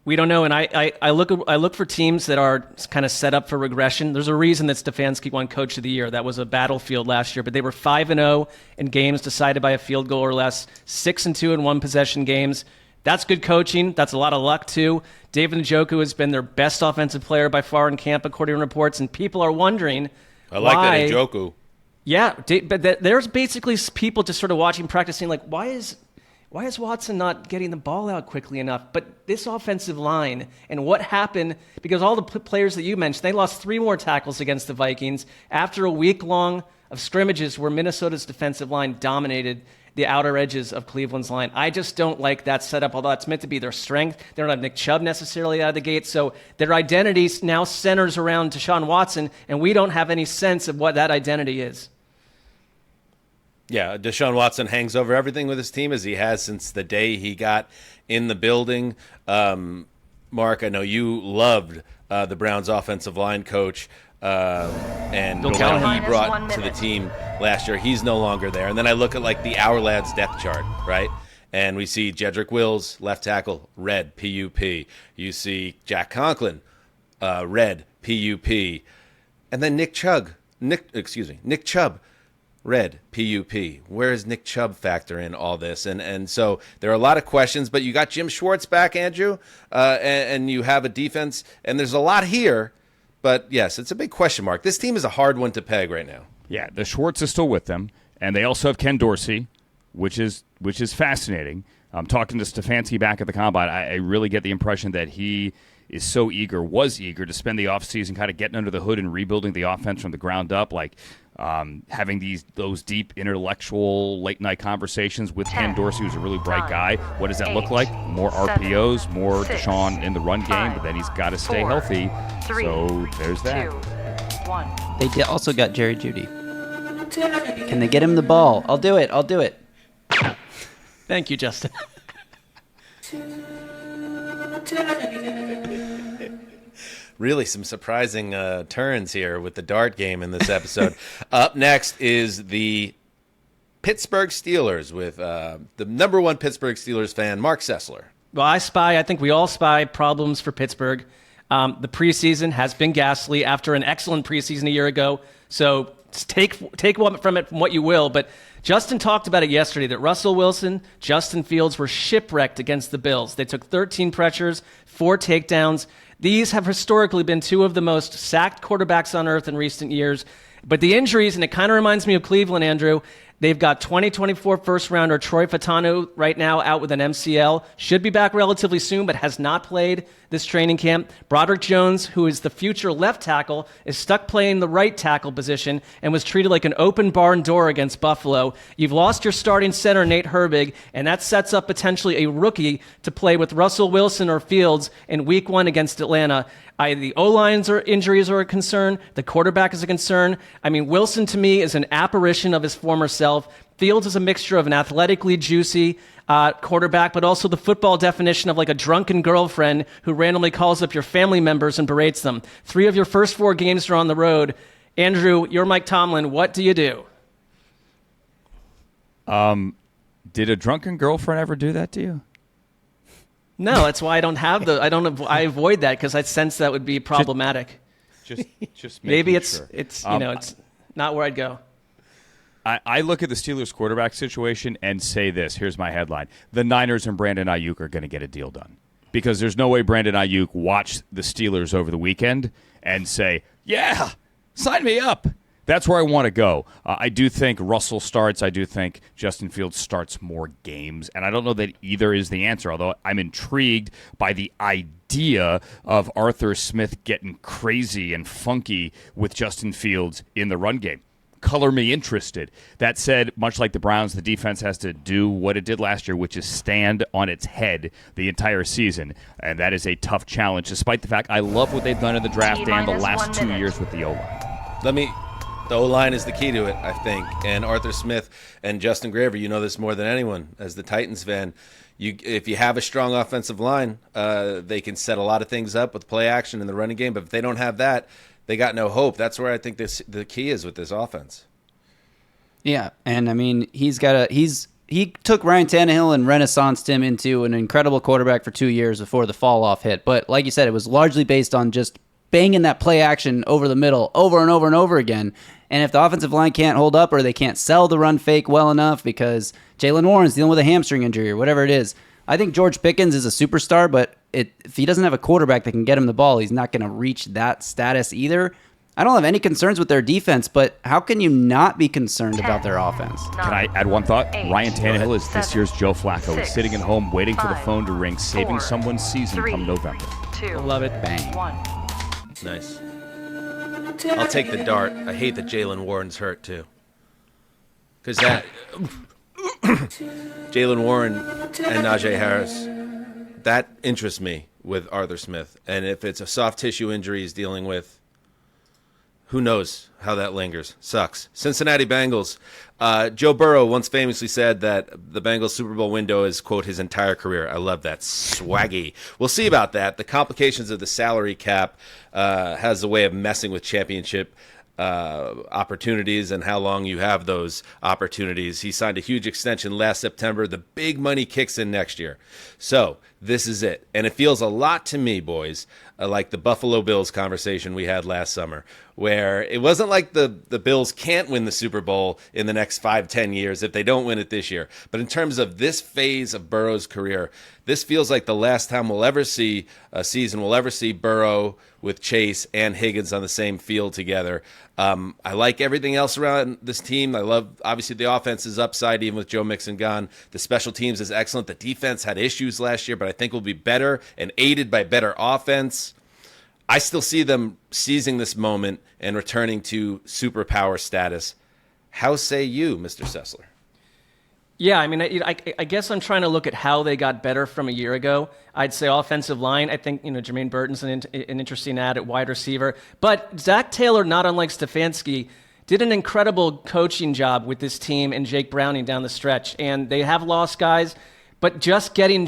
We don't know, and I look for teams that are kind of set up for regression. There's a reason that Stefanski won Coach of the Year. That was a battlefield last year, but they were 5-0 in games decided by a field goal or less, 6-2 in one-possession games. That's good coaching. That's a lot of luck, too. David Njoku has been their best offensive player by far in camp, according to reports, and people are wondering I like that Njoku. Yeah, but there's basically people just sort of watching, practicing, like, why is Watson not getting the ball out quickly enough? But this offensive line and what happened, because all the players that you mentioned, they lost 3 more tackles against the Vikings after a week-long of scrimmages where Minnesota's defensive line dominated the outer edges of Cleveland's line. I just don't like that setup, although it's meant to be their strength. They don't have Nick Chubb necessarily out of the gate, so their identity now centers around Deshaun Watson, and we don't have any sense of what that identity is. Yeah, Deshaun Watson hangs over everything with his team as he has since the day he got in the building. Mark, I know you loved the Browns offensive line coach and what he brought to the team last year. He's no longer there. And then I look at like the Our Lads depth chart, right? And we see Jedrick Wills, left tackle, red, PUP. You see Jack Conklin, red, PUP. And then Nick Chubb, red, PUP. Where does Nick Chubb factor in all this? And so there are a lot of questions, but you got Jim Schwartz back, Andrew, and you have a defense, and there's a lot here. But, yes, it's a big question mark. This team is a hard one to peg right now. Yeah, the Schwartz is still with them, and they also have Ken Dorsey, which is fascinating. Talking to Stefanski back at the Combine, I really get the impression that he is was eager to spend the offseason kind of getting under the hood and rebuilding the offense from the ground up, like having those deep intellectual late-night conversations with Ken Dorsey, who's a really bright guy. What does that look like? More RPOs, more Deshaun in the run game, but then he's got to stay healthy. So there's that. They also got Jerry Jeudy. Can they get him the ball? I'll do it. Thank you, Justin. Really some surprising turns here with the dart game in this episode. Up next is the Pittsburgh Steelers with the number one Pittsburgh Steelers fan, Marc Sessler. Well, I think we all spy problems for Pittsburgh. The preseason has been ghastly after an excellent preseason a year ago. So take from it from what you will. But Justin talked about it yesterday that Russell Wilson, Justin Fields were shipwrecked against the Bills. They took 13 pressures, 4 takedowns. These have historically been two of the most sacked quarterbacks on earth in recent years. But the injuries, and it kind of reminds me of Cleveland, Andrew, they've got 2024 first-rounder Troy Fautanu right now out with an MCL. Should be back relatively soon, but has not played this training camp. Broderick Jones, who is the future left tackle, is stuck playing the right tackle position and was treated like an open barn door against Buffalo. You've lost your starting center, Nate Herbig, and that sets up potentially a rookie to play with Russell Wilson or Fields in Week 1 against Atlanta. The O-lines injuries are a concern. The quarterback is a concern. I mean, Wilson to me is an apparition of his former self. Fields is a mixture of an athletically juicy quarterback, but also the football definition of like a drunken girlfriend who randomly calls up your family members and berates them. 3 of your first 4 games are on the road. Andrew, you're Mike Tomlin. What do you do? Did a drunken girlfriend ever do that to you? No, that's why I avoid that because I sense that would be problematic. Just maybe it's sure. it's not where I'd go. I look at the Steelers quarterback situation and say this. Here's my headline. The Niners and Brandon Ayuk are going to get a deal done. Because there's no way Brandon Ayuk watched the Steelers over the weekend and say, yeah, sign me up. That's where I want to go. I do think Russell starts. I do think Justin Fields starts more games. And I don't know that either is the answer, although I'm intrigued by the idea of Arthur Smith getting crazy and funky with Justin Fields in the run game. Color me interested. That said, much like the Browns, the defense has to do what it did last year, which is stand on its head the entire season. And that is a tough challenge, despite the fact I love what they've done in the draft and the last 2 years with the O-line. The O-line is the key to it, I think. And Arthur Smith and Justin Graver, you know this more than anyone as the Titans fan. If you have a strong offensive line, they can set a lot of things up with play action in the running game. But if they don't have that, they got no hope. That's where I think the key is with this offense. Yeah, and I mean, he took Ryan Tannehill and renaissanced him into an incredible quarterback for 2 years before the fall-off hit. But like you said, it was largely based on just banging that play action over the middle over and over and over again. And if the offensive line can't hold up or they can't sell the run fake well enough because Jaylen Warren's dealing with a hamstring injury or whatever it is, I think George Pickens is a superstar, but if he doesn't have a quarterback that can get him the ball, he's not going to reach that status either. I don't have any concerns with their defense, but how can you not be concerned about their offense? Can I add one thought? Ryan Tannehill is this year's Joe Flacco. He's sitting at home waiting for the phone to ring, saving someone's season come November. I love it. Bang. Nice. I'll take the dart. I hate that Jaylen Warren's hurt, too. Because that... Jaylen Warren and Najee Harris, that interests me with Arthur Smith. And if it's a soft tissue injury he's dealing with, who knows how that lingers. Sucks. Cincinnati Bengals. Joe Burrow once famously said that the Bengals Super Bowl window is, quote, his entire career. I love that. Swaggy. We'll see about that. The complications of the salary cap has a way of messing with championship opportunities and how long you have those opportunities. He signed a huge extension last September. The big money kicks in next year. So this is it. And it feels a lot to me, boys, like the Buffalo Bills conversation we had last summer, where it wasn't like the Bills can't win the Super Bowl in the next 5-10 years if they don't win it this year. But in terms of this phase of Burrow's career, this feels like the last time we'll ever see a season, we'll ever see Burrow with Chase and Higgins on the same field together. I like everything else around this team. I love, obviously, the offense's upside, even with Joe Mixon gone. The special teams is excellent. The defense had issues last year, but I think will be better and aided by better offense. I still see them seizing this moment and returning to superpower status. How say you, Mr. Sessler? Yeah, I mean, I guess I'm trying to look at how they got better from a year ago. I'd say offensive line. I think, Jermaine Burton's an interesting add at wide receiver. But Zach Taylor, not unlike Stefanski, did an incredible coaching job with this team and Jake Browning down the stretch. And they have lost guys, but just getting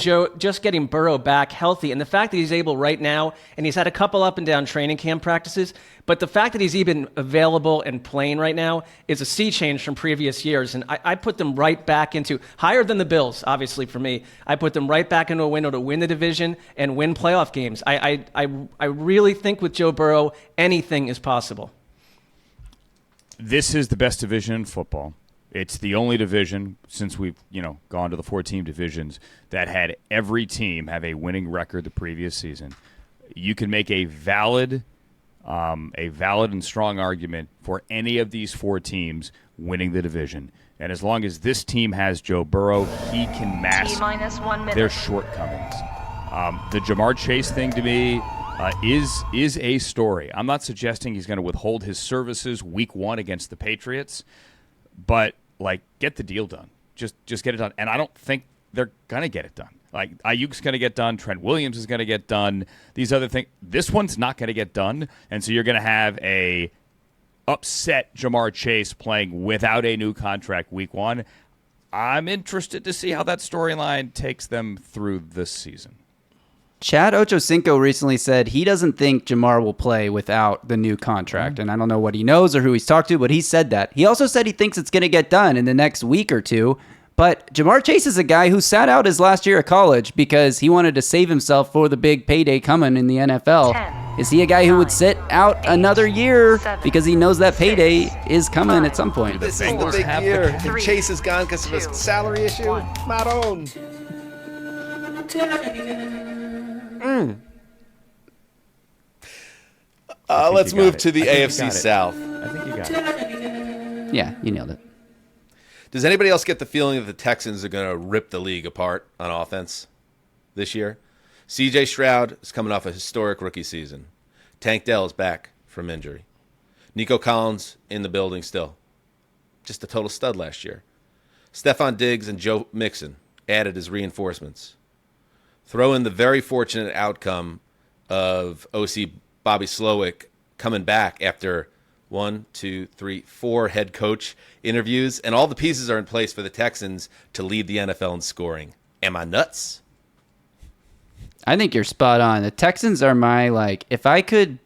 Burrow back healthy, and the fact that he's able right now, and he's had a couple up and down training camp practices, but the fact that he's even available and playing right now is a sea change from previous years. And I put them right back into, higher than the Bills, obviously for me, I put them right back into a window to win the division and win playoff games. I really think with Joe Burrow, anything is possible. This is the best division in football. It's the only division since we've, gone to the 4-team divisions that had every team have a winning record the previous season. You can make a valid and strong argument for any of these 4 teams winning the division. And as long as this team has Joe Burrow, he can mask their shortcomings. The Jamar Chase thing to me is a story. I'm not suggesting he's going to withhold his services week 1 against the Patriots. But, get the deal done. Just get it done. And I don't think they're going to get it done. Ayuk's going to get done. Trent Williams is going to get done. These other things. This one's not going to get done. And so you're going to have a upset Jamar Chase playing without a new contract week 1. I'm interested to see how that storyline takes them through this season. Chad Ochocinco recently said he doesn't think Jamar will play without the new contract. And I don't know what he knows or who he's talked to, but he said that. He also said he thinks it's going to get done in the next week or two. But Jamar Chase is a guy who sat out his last year of college because he wanted to save himself for the big payday coming in the NFL. 10, is he a guy who would sit out 8, another year 7, because he knows that payday is coming at some point? This is the big year. If Chase is gone because of his salary issue, not on. Let's move to the AFC South. I think you got it. Yeah, you nailed it. Does anybody else get the feeling that the Texans are going to rip the league apart on offense this year? C.J. Stroud is coming off a historic rookie season. Tank Dell is back from injury. Nico Collins in the building still. Just a total stud last year. Stephon Diggs and Joe Mixon added as reinforcements. Throw in the very fortunate outcome of OC Bobby Slowick coming back after 4 head coach interviews, and all the pieces are in place for the Texans to lead the NFL in scoring. Am I nuts? I think you're spot on. The Texans are my, if I could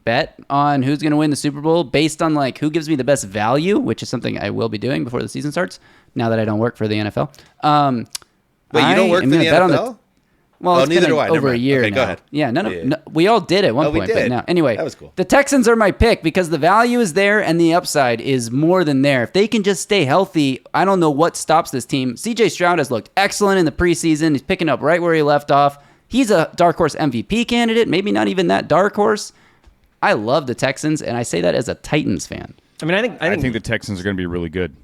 bet on who's going to win the Super Bowl based on, who gives me the best value, which is something I will be doing before the season starts, now that I don't work for the NFL. Wait, you don't work for the NFL? Well, neither do I. Over a year okay, now. Go ahead. Yeah, no, we all did at one point, but now, anyway, that was cool. The Texans are my pick because the value is there and the upside is more than there. If they can just stay healthy, I don't know what stops this team. C.J. Stroud has looked excellent in the preseason. He's picking up right where he left off. He's a dark horse MVP candidate, maybe not even that dark horse. I love the Texans, and I say that as a Titans fan. I mean, I think the Texans are going to be really good.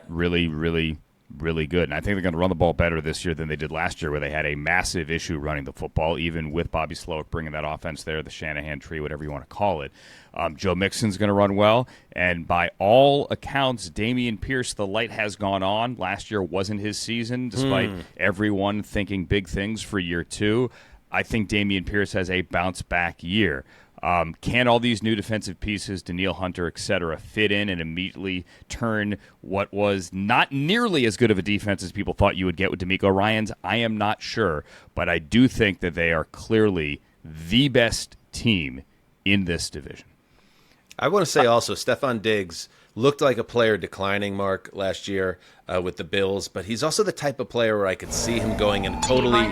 Really, really, really good. And I think they're going to run the ball better this year than they did last year, where they had a massive issue running the football, even with Bobby Slowick bringing that offense there, the Shanahan tree, whatever you want to call it. Joe Mixon's going to run well. And by all accounts, Dameon Pierce, the light has gone on. Last year wasn't his season, despite everyone thinking big things for year 2. I think Dameon Pierce has a bounce-back year. Can all these new defensive pieces, Danielle Hunter, et cetera, fit in and immediately turn what was not nearly as good of a defense as people thought you would get with DeMeco Ryans? I am not sure, but I do think that they are clearly the best team in this division. I want to say also, Stephon Diggs looked like a player declining, Mark, last year with the Bills, but he's also the type of player where I could see him going in a totally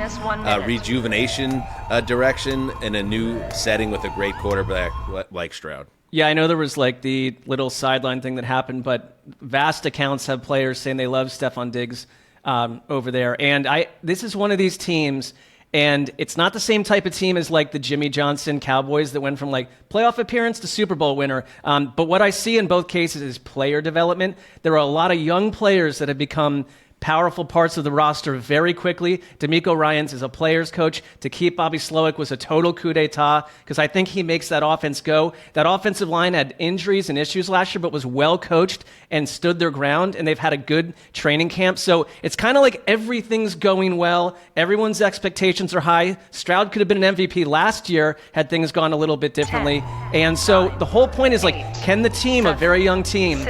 rejuvenation direction in a new setting with a great quarterback like Stroud. Yeah, I know there was like the little sideline thing that happened, but vast accounts have players saying they love Stephon Diggs over there. And this is one of these teams, and it's not the same type of team as like the Jimmy Johnson Cowboys that went from like playoff appearance to Super Bowl winner. But what I see in both cases is player development. There are a lot of young players that have become powerful parts of the roster very quickly. DeMeco Ryans is a player's coach. To keep Bobby Slowick was a total coup d'etat because I think he makes that offense go. That offensive line had injuries and issues last year, but was well coached and stood their ground, and they've had a good training camp. So it's kind of like everything's going well. Everyone's expectations are high. Stroud could have been an MVP last year had things gone a little bit differently. And so the whole point is like, can the team, a very young team,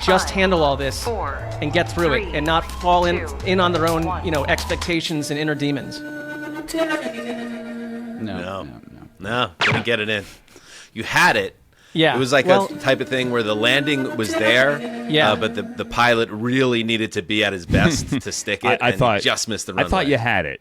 just handle all this and get through it and not fall in on their own, expectations and inner demons? No, didn't get it in. You had it. Yeah. It was like a type of thing where the landing was there, but the pilot really needed to be at his best to stick it, I thought, he just missed the runway. I thought you had it.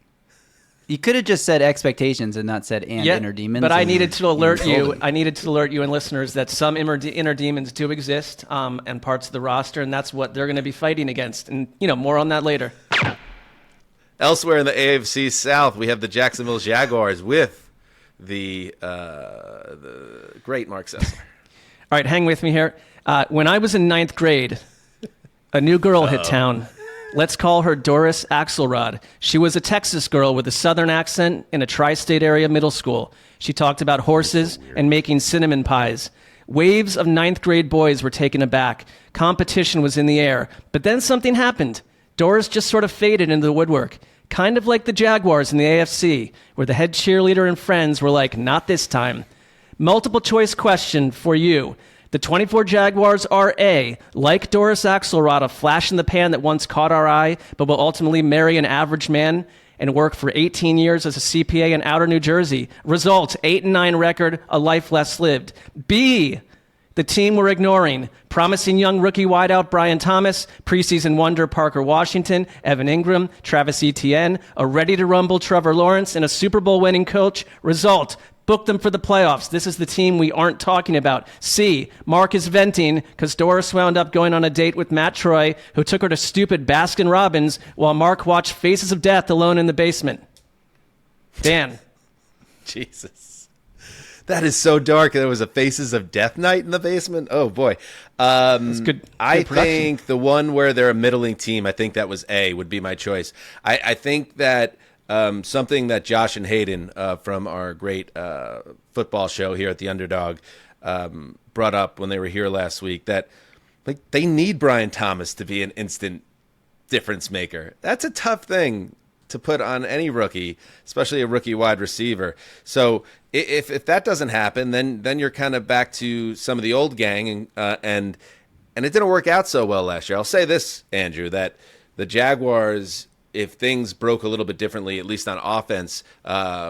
You could have just said expectations and not said inner demons. But I needed to alert you. I needed to alert you and listeners that some inner demons do exist, and parts of the roster, and that's what they're going to be fighting against. And more on that later. Elsewhere in the AFC South, we have the Jacksonville Jaguars with the great Marc Sessler. All right, hang with me here. When I was in 9th grade, a new girl hit town. Let's call her Doris Axelrod. She was a Texas girl with a southern accent in a tri-state area middle school. She talked about horses and making cinnamon pies. Waves of 9th grade boys were taken aback. Competition was in the air. But then something happened. Doris just sort of faded into the woodwork. Kind of like the Jaguars in the AFC, where the head cheerleader and friends were like, not this time. Multiple choice question for you. The 24 Jaguars are A, like Doris Axelrod, a flash in the pan that once caught our eye, but will ultimately marry an average man and work for 18 years as a CPA in outer New Jersey. Result, 8-9 record, a life less lived. B, the team we're ignoring, promising young rookie wideout Brian Thomas, preseason wonder Parker Washington, Evan Ingram, Travis Etienne, a ready-to-rumble Trevor Lawrence, and a Super Bowl winning coach. Result, book them for the playoffs. This is the team we aren't talking about. C, Mark is venting because Doris wound up going on a date with Matt Troy, who took her to stupid Baskin Robbins while Mark watched Faces of Death alone in the basement. Dan. Jesus. That is so dark. There was a Faces of Death night in the basement. Oh, boy. That's good I production. think the one where they're a middling team, I think that was A, would be my choice. I think that something that Josh and Hayden from our great football show here at the Underdog brought up when they were here last week, that they need Brian Thomas to be an instant difference maker. That's a tough thing to put on any rookie, especially a rookie wide receiver. So if that doesn't happen, then you're kind of back to some of the old gang, and it didn't work out so well last year. I'll say this, Andrew, that the Jaguars, if things broke a little bit differently, at least on offense,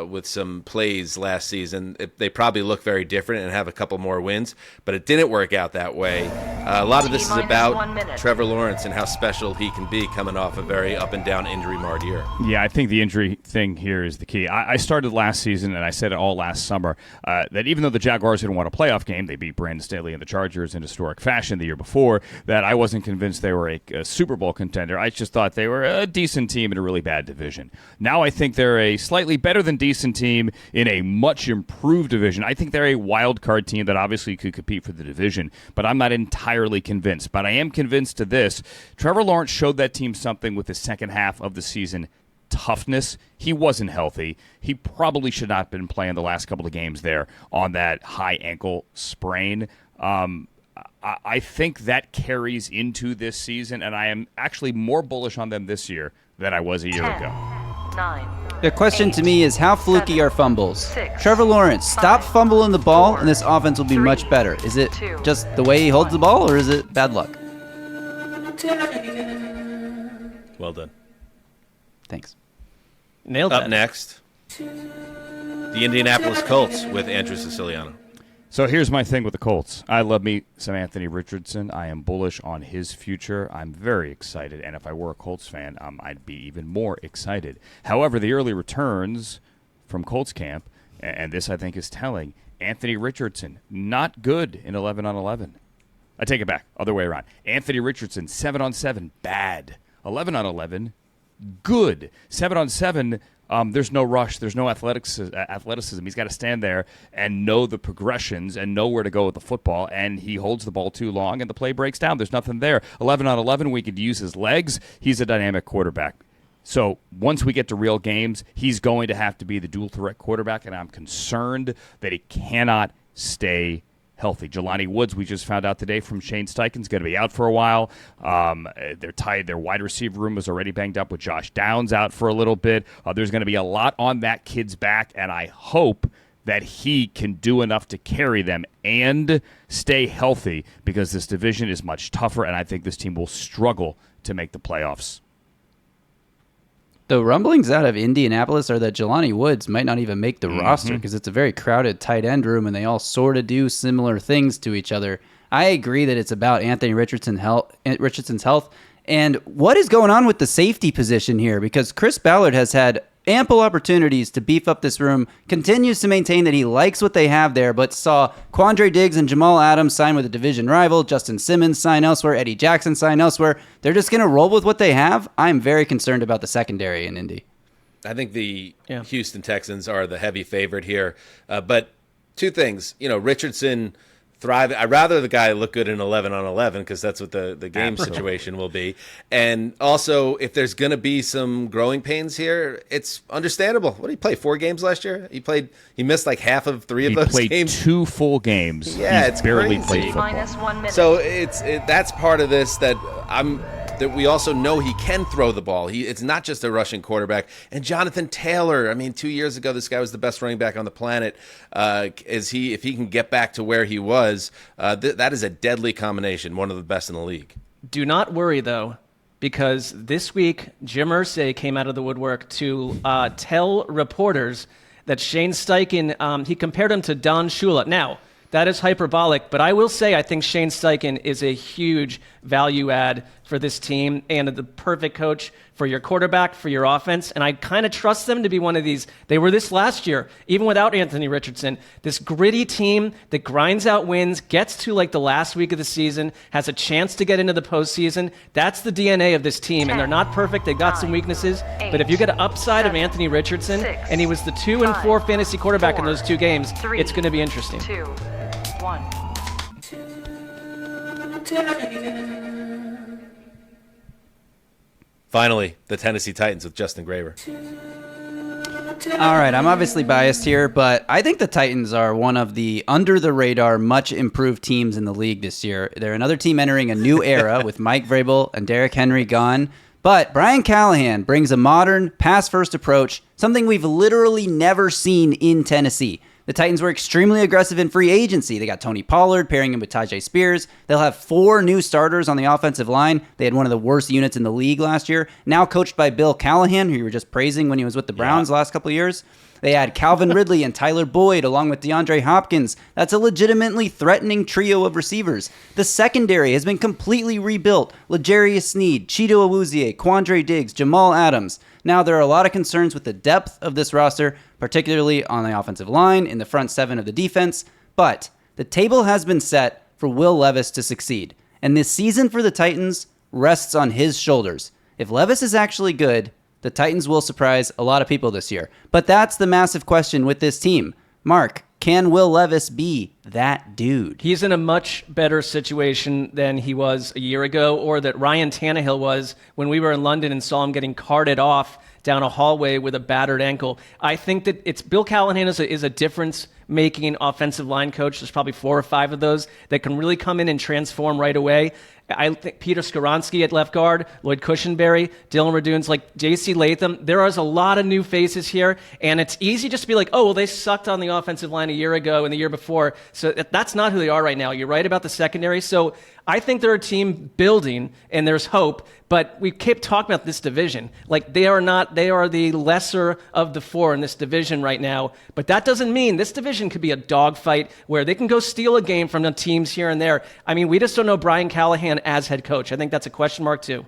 with some plays last season, they probably look very different and have a couple more wins. But it didn't work out that way. A lot of this is about Trevor Lawrence and how special he can be coming off a very up-and-down injury-marred year. Yeah, I think the injury thing here is the key. I started last season, and I said it all last summer, that even though the Jaguars didn't win a playoff game, they beat Brandon Staley and the Chargers in historic fashion the year before, that I wasn't convinced they were a Super Bowl contender. I just thought they were a decent team in a really bad division. Now I think they're a slightly better than decent team in a much improved division. I think they're a wild card team that obviously could compete for the division, but I'm not entirely convinced. But I am convinced to this. Trevor Lawrence showed that team something with the second half of the season. Toughness. He wasn't healthy. He probably should not have been playing the last couple of games there on that high ankle sprain. I think that carries into this season, and I am actually more bullish on them this year than I was a year ago. 9. The question to me is, how fluky are fumbles? Trevor Lawrence, stop fumbling the ball, and this offense will be much better. Is it just the way he holds the ball, or is it bad luck? Well done. Thanks. Nailed Up that. next, the Indianapolis Colts with Andrew Siciliano. So here's my thing with the Colts. I love me some Anthony Richardson. I am bullish on his future. I'm very excited. And if I were a Colts fan, I'd be even more excited. However, the early returns from Colts camp, and this I think is telling, Anthony Richardson, not good in 11 on 11. I take it back. Other way around. Anthony Richardson, 7 on 7, bad. 11 on 11, good. 7 on 7, there's no rush. There's no athleticism. He's got to stand there and know the progressions and know where to go with the football, and he holds the ball too long, and the play breaks down. There's nothing there. 11 on 11, we could use his legs. He's a dynamic quarterback. So once we get to real games, he's going to have to be the dual-threat quarterback, and I'm concerned that he cannot stay healthy. Jelani Woods, we just found out today from Shane Steichen, is going to be out for a while. They're tied. Their wide receiver room was already banged up with Josh Downs out for a little bit. There's going to be a lot on that kid's back, and I hope that he can do enough to carry them and stay healthy, because this division is much tougher, and I think this team will struggle to make the playoffs. The rumblings out of Indianapolis are that Jelani Woods might not even make the roster because it's a very crowded tight end room and they all sort of do similar things to each other. I agree that it's about Anthony Richardson's health. And what is going on with the safety position here? Because Chris Ballard has had ample opportunities to beef up this room, continues to maintain that he likes what they have there, but saw Quandre Diggs and Jamal Adams sign with a division rival, Justin Simmons sign elsewhere, Eddie Jackson sign elsewhere. They're just going to roll with what they have. I'm very concerned about the secondary in Indy. I think the Houston Texans are the heavy favorite here. But two things, Richardson thriving. I'd rather the guy look good in 11 on 11 because that's what the game situation will be. And also, if there's going to be some growing pains here, it's understandable. What did he play? 4 games last year? He missed like half of 3 of those games. He played 2 full games. Yeah, He's barely played football. Minus 1 minute. So that's part of this that we also know he can throw the ball. It's not just a rushing quarterback. And Jonathan Taylor, 2 years ago, this guy was the best running back on the planet. If he can get back to where he was, that is a deadly combination, one of the best in the league. Do not worry, though, because this week, Jim Irsay came out of the woodwork to tell reporters that Shane Steichen, he compared him to Don Shula. Now, that is hyperbolic, but I will say I think Shane Steichen is a huge value add for this team and the perfect coach for your quarterback, for your offense, and I kind of trust them to be one of these. They were this last year, even without Anthony Richardson. This gritty team that grinds out wins, gets to like the last week of the season, has a chance to get into the postseason. That's the DNA of this team, and they're not perfect. They've got some weaknesses, but if you get an upside of Anthony Richardson, and he was the 2 and 4 fantasy quarterback in those 2 games, it's going to be interesting. 2, 1. Finally, the Tennessee Titans with Justin Graver. All right, I'm obviously biased here, but I think the Titans are one of the under-the-radar, much-improved teams in the league this year. They're another team entering a new era with Mike Vrabel and Derrick Henry gone. But Brian Callahan brings a modern, pass-first approach, something we've literally never seen in Tennessee. The Titans were extremely aggressive in free agency. They got Tony Pollard pairing him with Tajay Spears. They'll have 4 new starters on the offensive line. They had one of the worst units in the league last year. Now coached by Bill Callahan, who you were just praising when he was with the Browns the last couple of years. They had Calvin Ridley and Tyler Boyd along with DeAndre Hopkins. That's a legitimately threatening trio of receivers. The secondary has been completely rebuilt. L'Jarius Sneed, Chido Awuzie, Quandre Diggs, Jamal Adams. Now, there are a lot of concerns with the depth of this roster, particularly on the offensive line, in the front 7 of the defense. But the table has been set for Will Levis to succeed. And this season for the Titans rests on his shoulders. If Levis is actually good, the Titans will surprise a lot of people this year. But that's the massive question with this team. Mark, can Will Levis be that dude? He's in a much better situation than he was a year ago, or that Ryan Tannehill was when we were in London and saw him getting carted off down a hallway with a battered ankle. I think that it's Bill Callahan is a difference-making offensive line coach. There's probably 4 or 5 of those that can really come in and transform right away. I think Peter Skoronski at left guard, Lloyd Cushenberry, Dylan Raduns, like J.C. Latham. There is a lot of new faces here, and it's easy just to be like, oh, well, they sucked on the offensive line a year ago and the year before. So that's not who they are right now. You're right about the secondary. So I think they're a team building, and there's hope, but we keep talking about this division. Like, they are the lesser of the four in this division right now, but that doesn't mean this division could be a dogfight where they can go steal a game from the teams here and there. I mean, we just don't know Brian Callahan as head coach. I think that's a question mark, too.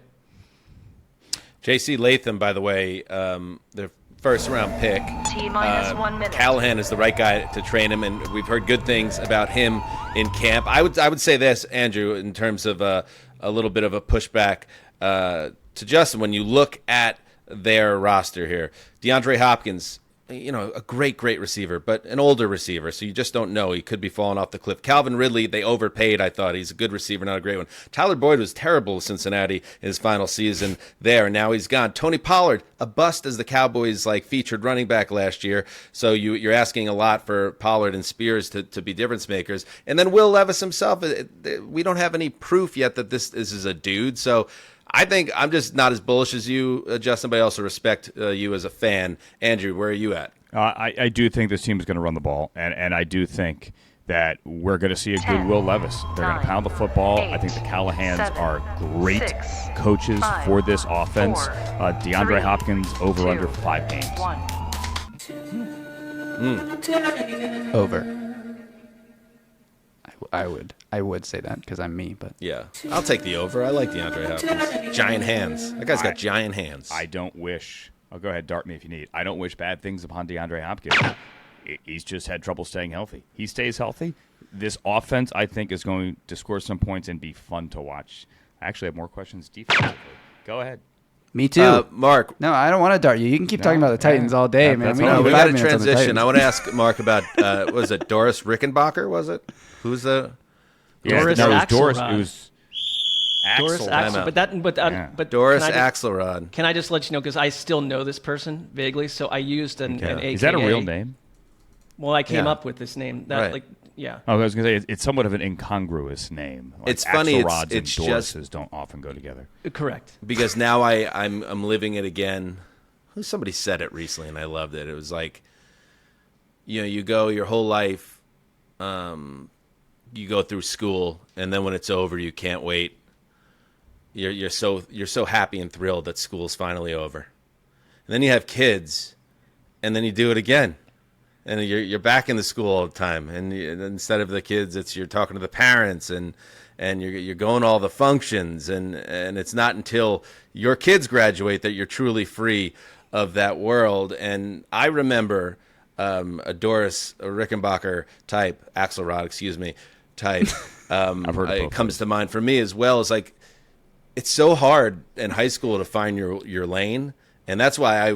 J.C. Latham, by the way, the first-round pick. T-minus 1 minute. Callahan is the right guy to train him, and we've heard good things about him in camp. I would say this, Andrew, in terms of a little bit of a pushback to Justin. When you look at their roster here, DeAndre Hopkins, a great receiver, but an older receiver, so you just don't know. He could be falling off the cliff. Calvin Ridley, they overpaid, I thought. He's a good receiver, not a great one. Tyler Boyd was terrible with Cincinnati in his final season there, and now he's gone. Tony Pollard, a bust as the Cowboys' featured running back last year, so you're asking a lot for Pollard and Spears to be difference makers. And then Will Levis himself, we don't have any proof yet that this is a dude, so I think I'm just not as bullish as you, Justin, but I also respect you as a fan. Andrew, where are you at? I do think this team is going to run the ball, and I do think that we're going to see a good Will Levis. They're going to pound the football. I think the Callahans are great coaches for this offense. DeAndre Hopkins over under 5 games. Over. I would say that because I'm me, but yeah, I'll take the over. I like DeAndre Hopkins. Giant hands. That guy's got giant hands. I don't wish. I'll go ahead, dart me if you need. I don't wish bad things upon DeAndre Hopkins. He's just had trouble staying healthy. He stays healthy. This offense, I think, is going to score some points and be fun to watch. I actually have more questions defensively. Go ahead. Me too. Mark. No, I don't want to dart you. You can keep talking about the Titans all day, man. We got to transition. I want to ask Mark about, was it Doris Rickenbacker, was it? Who's the... Doris Axelrod. It was Doris Axelrod. But Doris Axelrod. Can I just let you know, because I still know this person vaguely, so I used an AKA. Is that a real name? Well, I came up with this name. Right. Oh, I was going to say, it's somewhat of an incongruous name. It's funny. Axelrods and Dorises just don't often go together. Correct. Because now I'm living it again. Somebody said it recently, and I loved it. It was like, you go your whole life, you go through school, and then when it's over, you can't wait. You're so happy and thrilled that school's finally over. And then you have kids, and then you do it again. And you're back in the school all the time. And instead of the kids, you're talking to the parents, and you're going to all the functions. And it's not until your kids graduate that you're truly free of that world. And I remember a Doris Rickenbacker type, Axelrod, type. I've heard it comes to mind for me as well. It's like, it's so hard in high school to find your lane, and that's why I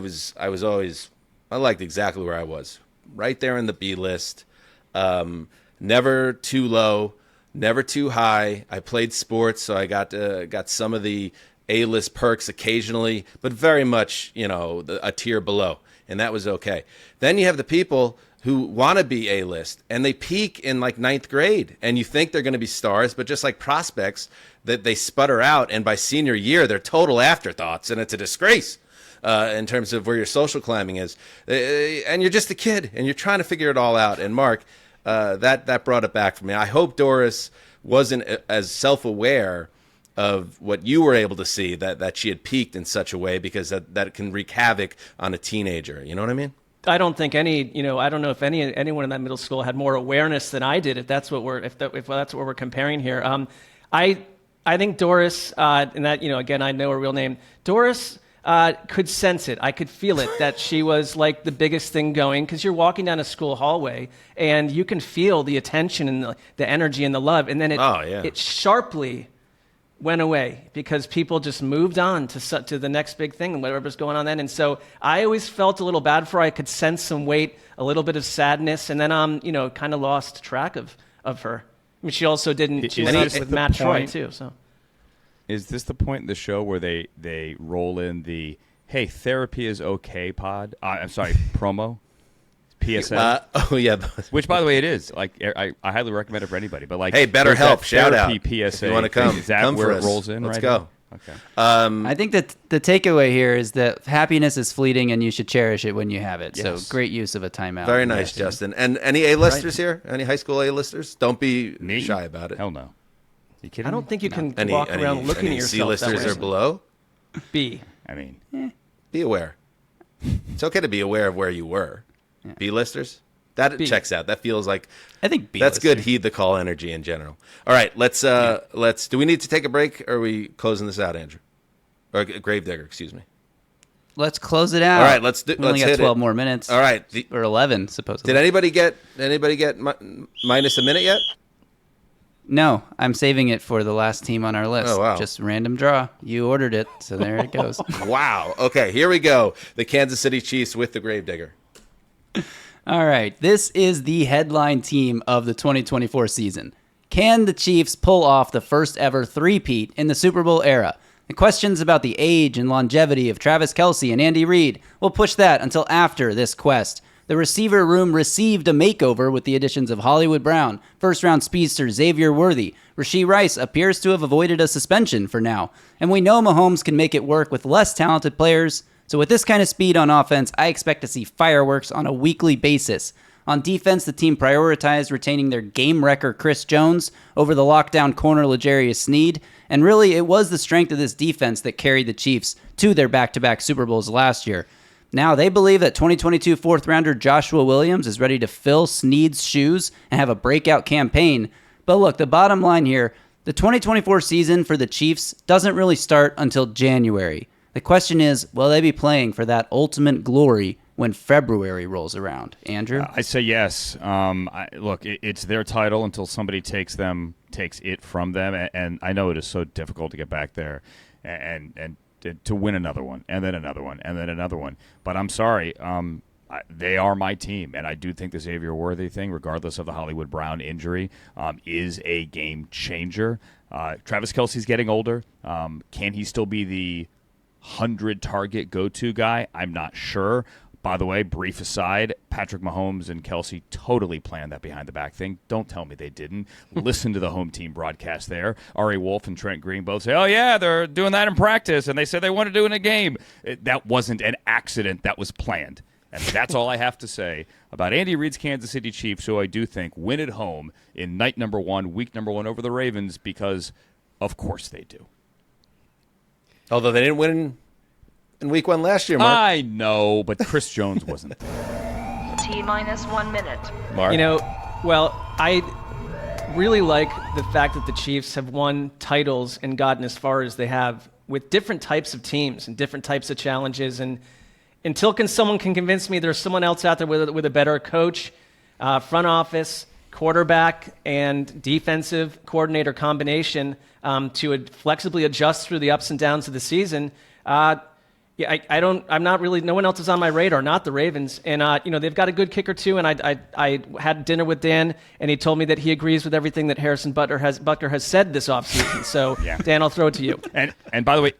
liked exactly where I was, right there in the B list, never too low, never too high. I played sports, so I got some of the A-list perks occasionally, but very much a tier below, and that was okay. Then you have the people who want to be A-list, and they peak in ninth grade, and you think they're going to be stars, but just like prospects, that they sputter out, and by senior year, they're total afterthoughts, and it's a disgrace in terms of where your social climbing is. And you're just a kid, and you're trying to figure it all out. And Mark, that brought it back for me. I hope Doris wasn't as self-aware of what you were able to see, that she had peaked in such a way, because that can wreak havoc on a teenager. You know what I mean? I don't think I don't know if anyone in that middle school had more awareness than I did. If that's what we're comparing here. I think Doris, and that again, I know her real name. Doris could sense it. I could feel it, that she was like the biggest thing going, because you're walking down a school hallway and you can feel the attention and the energy and the love, and then it sharply went away because people just moved on to the next big thing and whatever's going on then. And so I always felt a little bad for her. I could sense some weight, a little bit of sadness, and then kind of lost track of her. I mean, she also didn't. She went out with Matt Troy too. So, is this the point in the show where they roll in the "Hey, therapy is okay" promo? PSA. Oh yeah, Which, by the way, it is. Like, I highly recommend it for anybody. But like, hey, BetterHelp, shout out. PSA. If you want to come, is that come where for it us. rolls in? Let's right go. Here? Okay. I think that the takeaway here is that happiness is fleeting and you should cherish it when you have it. Yes. So great use of a timeout. Very nice, Justin. And any A-listers here? Any high school A-listers? Don't be shy about it. Hell no. You kidding? I don't think you can Any walk around looking at any yourself. C-listers that or way. below? B. I mean, Be aware. It's okay to be aware of where you were. B-listers? That B. checks out. That feels like I think that's good. Heed the call energy in general. All right, let's. Do we need to take a break? Or are we closing this out, Andrew? Or Gravedigger, excuse me. Let's close it out. All right, let's We only got hit 12 it. more minutes. All right. Or 11, supposedly. Did anybody get minus a minute yet? No, I'm saving it for the last team on our list. Oh, wow. Just random draw. You ordered it, so there it goes. Wow. Okay, here we go. The Kansas City Chiefs with the Gravedigger. All right, this is the headline team of the 2024 season. Can the Chiefs pull off the first ever three-peat in the Super Bowl era? The questions about the age and longevity of Travis Kelce and Andy Reid will push that until after this quest. The receiver room received a makeover with the additions of Hollywood Brown, first-round speedster Xavier Worthy. Rashee Rice appears to have avoided a suspension for now, and we know Mahomes can make it work with less talented players. So with this kind of speed on offense, I expect to see fireworks on a weekly basis. On defense, the team prioritized retaining their game wrecker Chris Jones over the lockdown corner L'Jarius Sneed, and really it was the strength of this defense that carried the Chiefs to their back-to-back Super Bowls last year. Now, they believe that 2022 fourth-rounder Joshua Williams is ready to fill Sneed's shoes and have a breakout campaign. But look, the bottom line here, the 2024 season for the Chiefs doesn't really start until January. The question is, will they be playing for that ultimate glory when February rolls around? Andrew? I say yes. Look, it's their title until somebody takes it from them, and I know it is so difficult to get back there and to win another one, and then another one, and then another one. But I'm sorry, they are my team, and I do think the Xavier Worthy thing, regardless of the Hollywood Brown injury, is a game changer. Travis Kelce's getting older. Can he still be the 100-target go-to guy? I'm not sure. By the way, brief aside, Patrick Mahomes and Kelce totally planned that behind-the-back thing. Don't tell me they didn't. Listen to the home team broadcast there. R.A. Wolf and Trent Green both say, oh, yeah, they're doing that in practice, and they said they want to do it in a game. That wasn't an accident. That was planned. And that's all I have to say about Andy Reid's Kansas City Chiefs, who I do think win at home in night number 1, week number 1 over the Ravens, because of course they do. Although they didn't win in week 1 last year, Mark. I know, but Chris Jones wasn't there. T-minus 1 minute. Mark. I really like the fact that the Chiefs have won titles and gotten as far as they have with different types of teams and different types of challenges. And until someone can convince me there's someone else out there with a better coach, front office, quarterback, and defensive coordinator combination to flexibly adjust through the ups and downs of the season, I'm not really, no one else is on my radar, not the Ravens. And, they've got a good kicker too. And I had dinner with Dan, and he told me that he agrees with everything that Harrison Butker has said this offseason. So, yeah. Dan, I'll throw it to you. And by the way,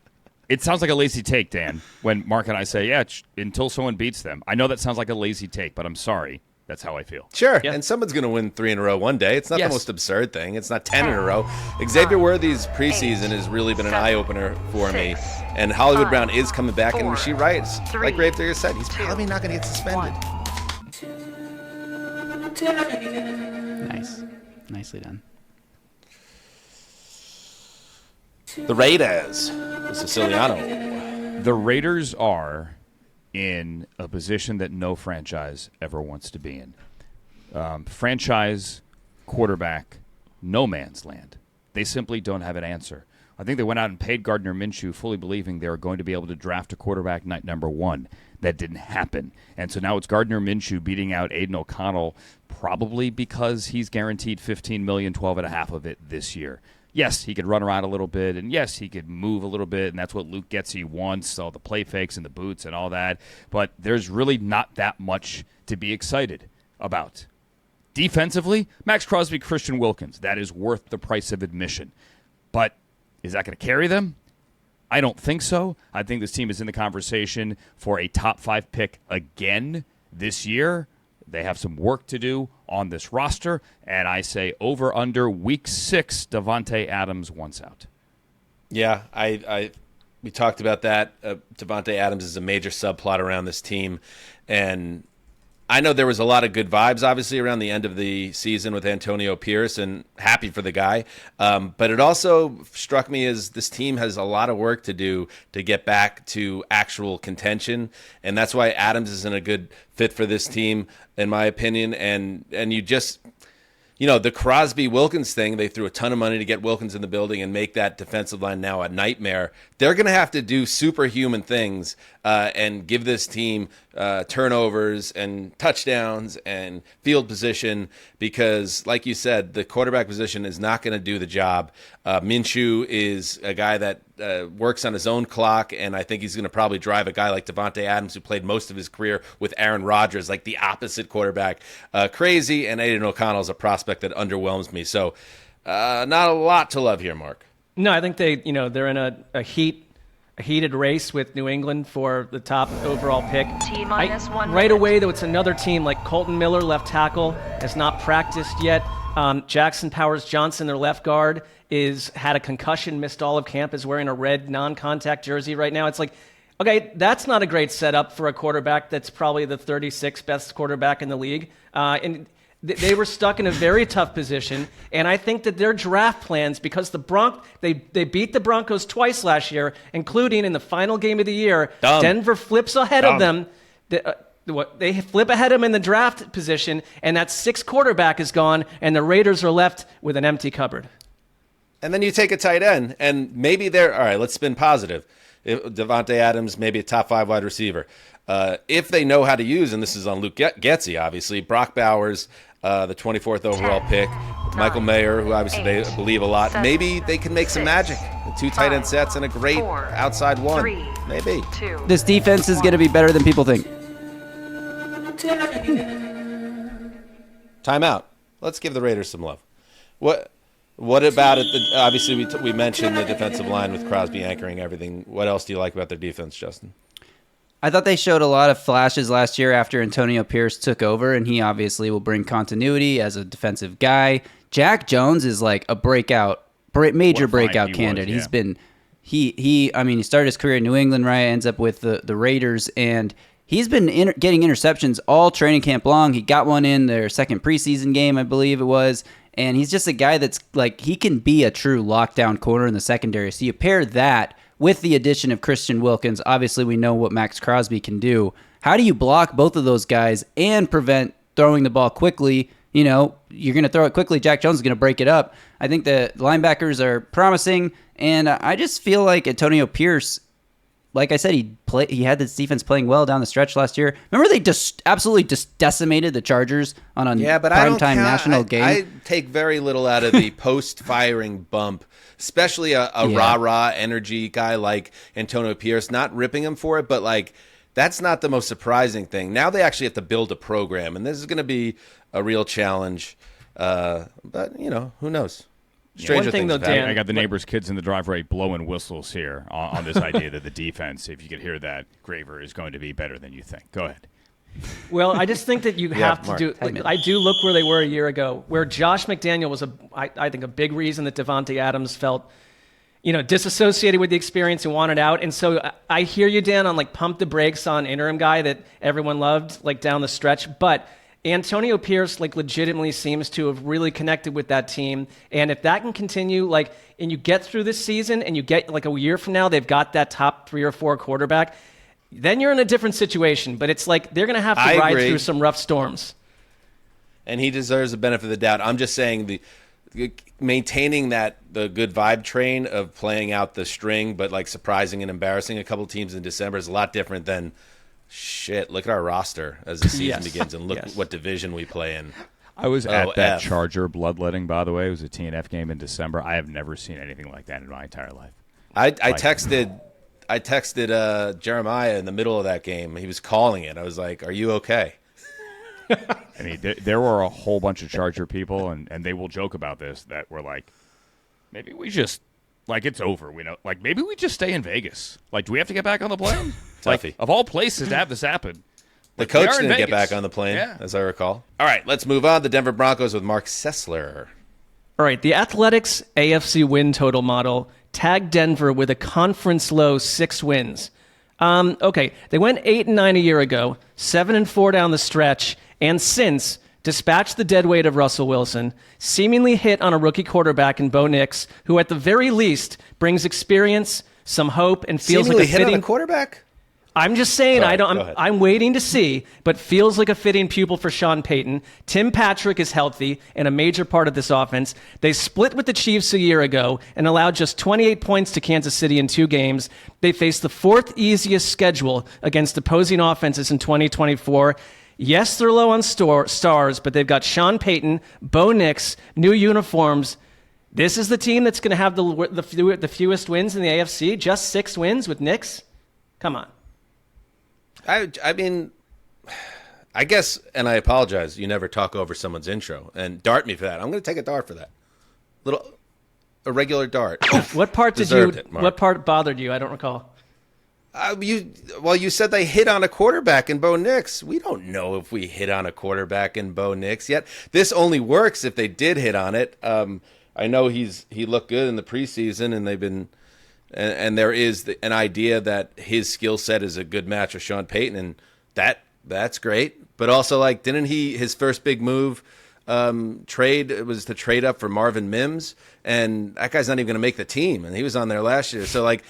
it sounds like a lazy take, Dan, when Mark and I say, until someone beats them. I know that sounds like a lazy take, but I'm sorry. That's how I feel. Sure, yeah. And someone's going to win 3 in a row one day. It's not the most absurd thing. It's not 10 in a row. Xavier Worthy's preseason has really been an eye-opener for me. And Hollywood Brown is coming back, and Rashee Rice, like Gravedigger said, he's probably not going to get suspended. Nice. Nicely done. The Raiders, Siciliano. The Raiders are in a position that no franchise ever wants to be in. Franchise, quarterback, no man's land. They simply don't have an answer. I think they went out and paid Gardner Minshew fully believing they were going to be able to draft a quarterback night number 1. That didn't happen. And so now it's Gardner Minshew beating out Aiden O'Connell, probably because he's guaranteed $15 million, 12.5 of it this year. Yes, he could run around a little bit, and yes, he could move a little bit, and that's what Luke Getsy wants, all the play fakes and the boots and all that. But there's really not that much to be excited about. Defensively, Max Crosby, Christian Wilkins, that is worth the price of admission. But is that going to carry them? I don't think so. I think this team is in the conversation for a top 5 pick again this year. They have some work to do on this roster, and I say over under week 6, Davante Adams once out. Yeah, we talked about that. Davante Adams is a major subplot around this team, and I know there was a lot of good vibes, obviously, around the end of the season with Antonio Pierce, and happy for the guy. But it also struck me as this team has a lot of work to do to get back to actual contention, and that's why Adams isn't a good fit for this team, in my opinion. And you just, the Crosby-Wilkins thing, they threw a ton of money to get Wilkins in the building and make that defensive line now a nightmare. They're going to have to do superhuman things and give this team turnovers and touchdowns and field position because, like you said, the quarterback position is not going to do the job. Minshew is a guy that works on his own clock, and I think he's going to probably drive a guy like Davante Adams, who played most of his career with Aaron Rodgers, like the opposite quarterback, crazy, and Aiden O'Connell is a prospect that underwhelms me. So not a lot to love here, Mark. No, I think they're in a heated race with New England for the top overall pick. Right away, though, it's another team like Colton Miller, left tackle, has not practiced yet. Jackson Powers-Johnson, their left guard, had a concussion, missed all of camp, is wearing a red non-contact jersey right now. It's like, okay, that's not a great setup for a quarterback that's probably the 36th best quarterback in the league. And they were stuck in a very tough position, and I think that their draft plans, because they beat the Broncos twice last year, including in the final game of the year. Denver flips ahead of them. They flip ahead of them in the draft position, and that 6th quarterback is gone, and the Raiders are left with an empty cupboard. And then you take a tight end, and maybe all right, let's spin positive. Davante Adams, maybe a top 5 wide receiver. If they know how to use, and this is on Luke Getsy, obviously, Brock Bowers, the 24th overall pick, Michael Mayer, who obviously they believe a lot. Maybe they can make some magic. 2 tight end sets and a great outside one. Maybe. This defense is going to be better than people think. Timeout. Let's give the Raiders some love. What about it? Obviously, we mentioned the defensive line with Crosby anchoring everything. What else do you like about their defense, Justin? I thought they showed a lot of flashes last year after Antonio Pierce took over, and he obviously will bring continuity as a defensive guy. Jack Jones is like a major breakout candidate. He's been, he started his career in New England, right? Ends up with the Raiders, and he's been getting interceptions all training camp long. He got one in their second preseason game, I believe it was, and he's just a guy that's like, he can be a true lockdown corner in the secondary. So you pair that with the addition of Christian Wilkins. Obviously, we know what Max Crosby can do. How do you block both of those guys and prevent throwing the ball quickly? You're going to throw it quickly. Jack Jones is going to break it up. I think the linebackers are promising, and I just feel like Antonio Pierce, like I said, he had this defense playing well down the stretch last year. Remember they just absolutely decimated the Chargers on a primetime national game? I take very little out of the post-firing bump, especially a rah-rah energy guy like Antonio Pierce, not ripping him for it, but like that's not the most surprising thing. Now they actually have to build a program, and this is going to be a real challenge. But, who knows? Stranger things have happened. I got the neighbors' kids in the driveway blowing whistles here on this idea that the defense, if you could hear that, Graver is going to be better than you think. Go ahead. Well, I just think that you have to do. I do look where they were a year ago, where Josh McDaniel was I think a big reason that Davante Adams felt, disassociated with the experience and wanted out. And so I hear you, Dan, on like pump the brakes on interim guy that everyone loved like down the stretch, but Antonio Pierce like legitimately seems to have really connected with that team, and if that can continue, and you get through this season, and you get like a year from now, they've got that top 3 or 4 quarterback, then you're in a different situation. But it's like they're going to have to ride through some rough storms. And he deserves the benefit of the doubt. I'm just saying maintaining the good vibe train of playing out the string, but like surprising and embarrassing a couple teams in December is a lot different than. Shit, look at our roster as the season begins, and look what division we play in. I was at that Charger bloodletting, by the way. It was a TNF game in December. I have never seen anything like that in my entire life. I texted Jeremiah in the middle of that game. He was calling it. I was like, are you okay? I mean, there were a whole bunch of Charger people, and they will joke about this, that were like, maybe we just, like, it's over. We know, like, maybe we just stay in Vegas. Like, do we have to get back on the plane? Like, of all places to have this happen, The coach in didn't get Vegas. back on the plane, Yeah. as I recall. All right, let's move on. The Denver Broncos with Marc Sessler. All right, the Athletics AFC win total model tagged Denver with a conference low 6 wins. Okay, they went 8-9 a year ago, 7-4 down the stretch, and since dispatched the dead weight of Russell Wilson, seemingly hit on a rookie quarterback in Bo Nix, who at the very least brings experience, some hope, and feels Seemingly like a hit fitting on a quarterback? I'm just saying, Sorry, go I'm ahead. waiting to see, but feels like a fitting pupil for Sean Payton. Tim Patrick is healthy and a major part of this offense. They split with the Chiefs a year ago and allowed just 28 points to Kansas City in 2 games. They faced the 4th easiest schedule against opposing offenses in 2024. Yes, they're low on stars, but they've got Sean Payton, Bo Nix, new uniforms. This is the team that's going to have the fewest wins in the AFC, just 6 wins with Nix? Come on. I mean, I guess, and I apologize, you never talk over someone's intro, and dart me for that. I'm going to take a dart for that. A regular dart. What part Deserved it, Mark. what part bothered you? I don't recall. You said they hit on a quarterback in Bo Nix. We don't know if we hit on a quarterback in Bo Nix yet. This only works if they did hit on it. I know he looked good in the preseason, and they've been, and there is an idea that his skill set is a good match with Sean Payton, and that's great. But also, like, didn't his first big move trade was to trade up for Marvin Mims, and that guy's not even going to make the team, and he was on there last year. So like,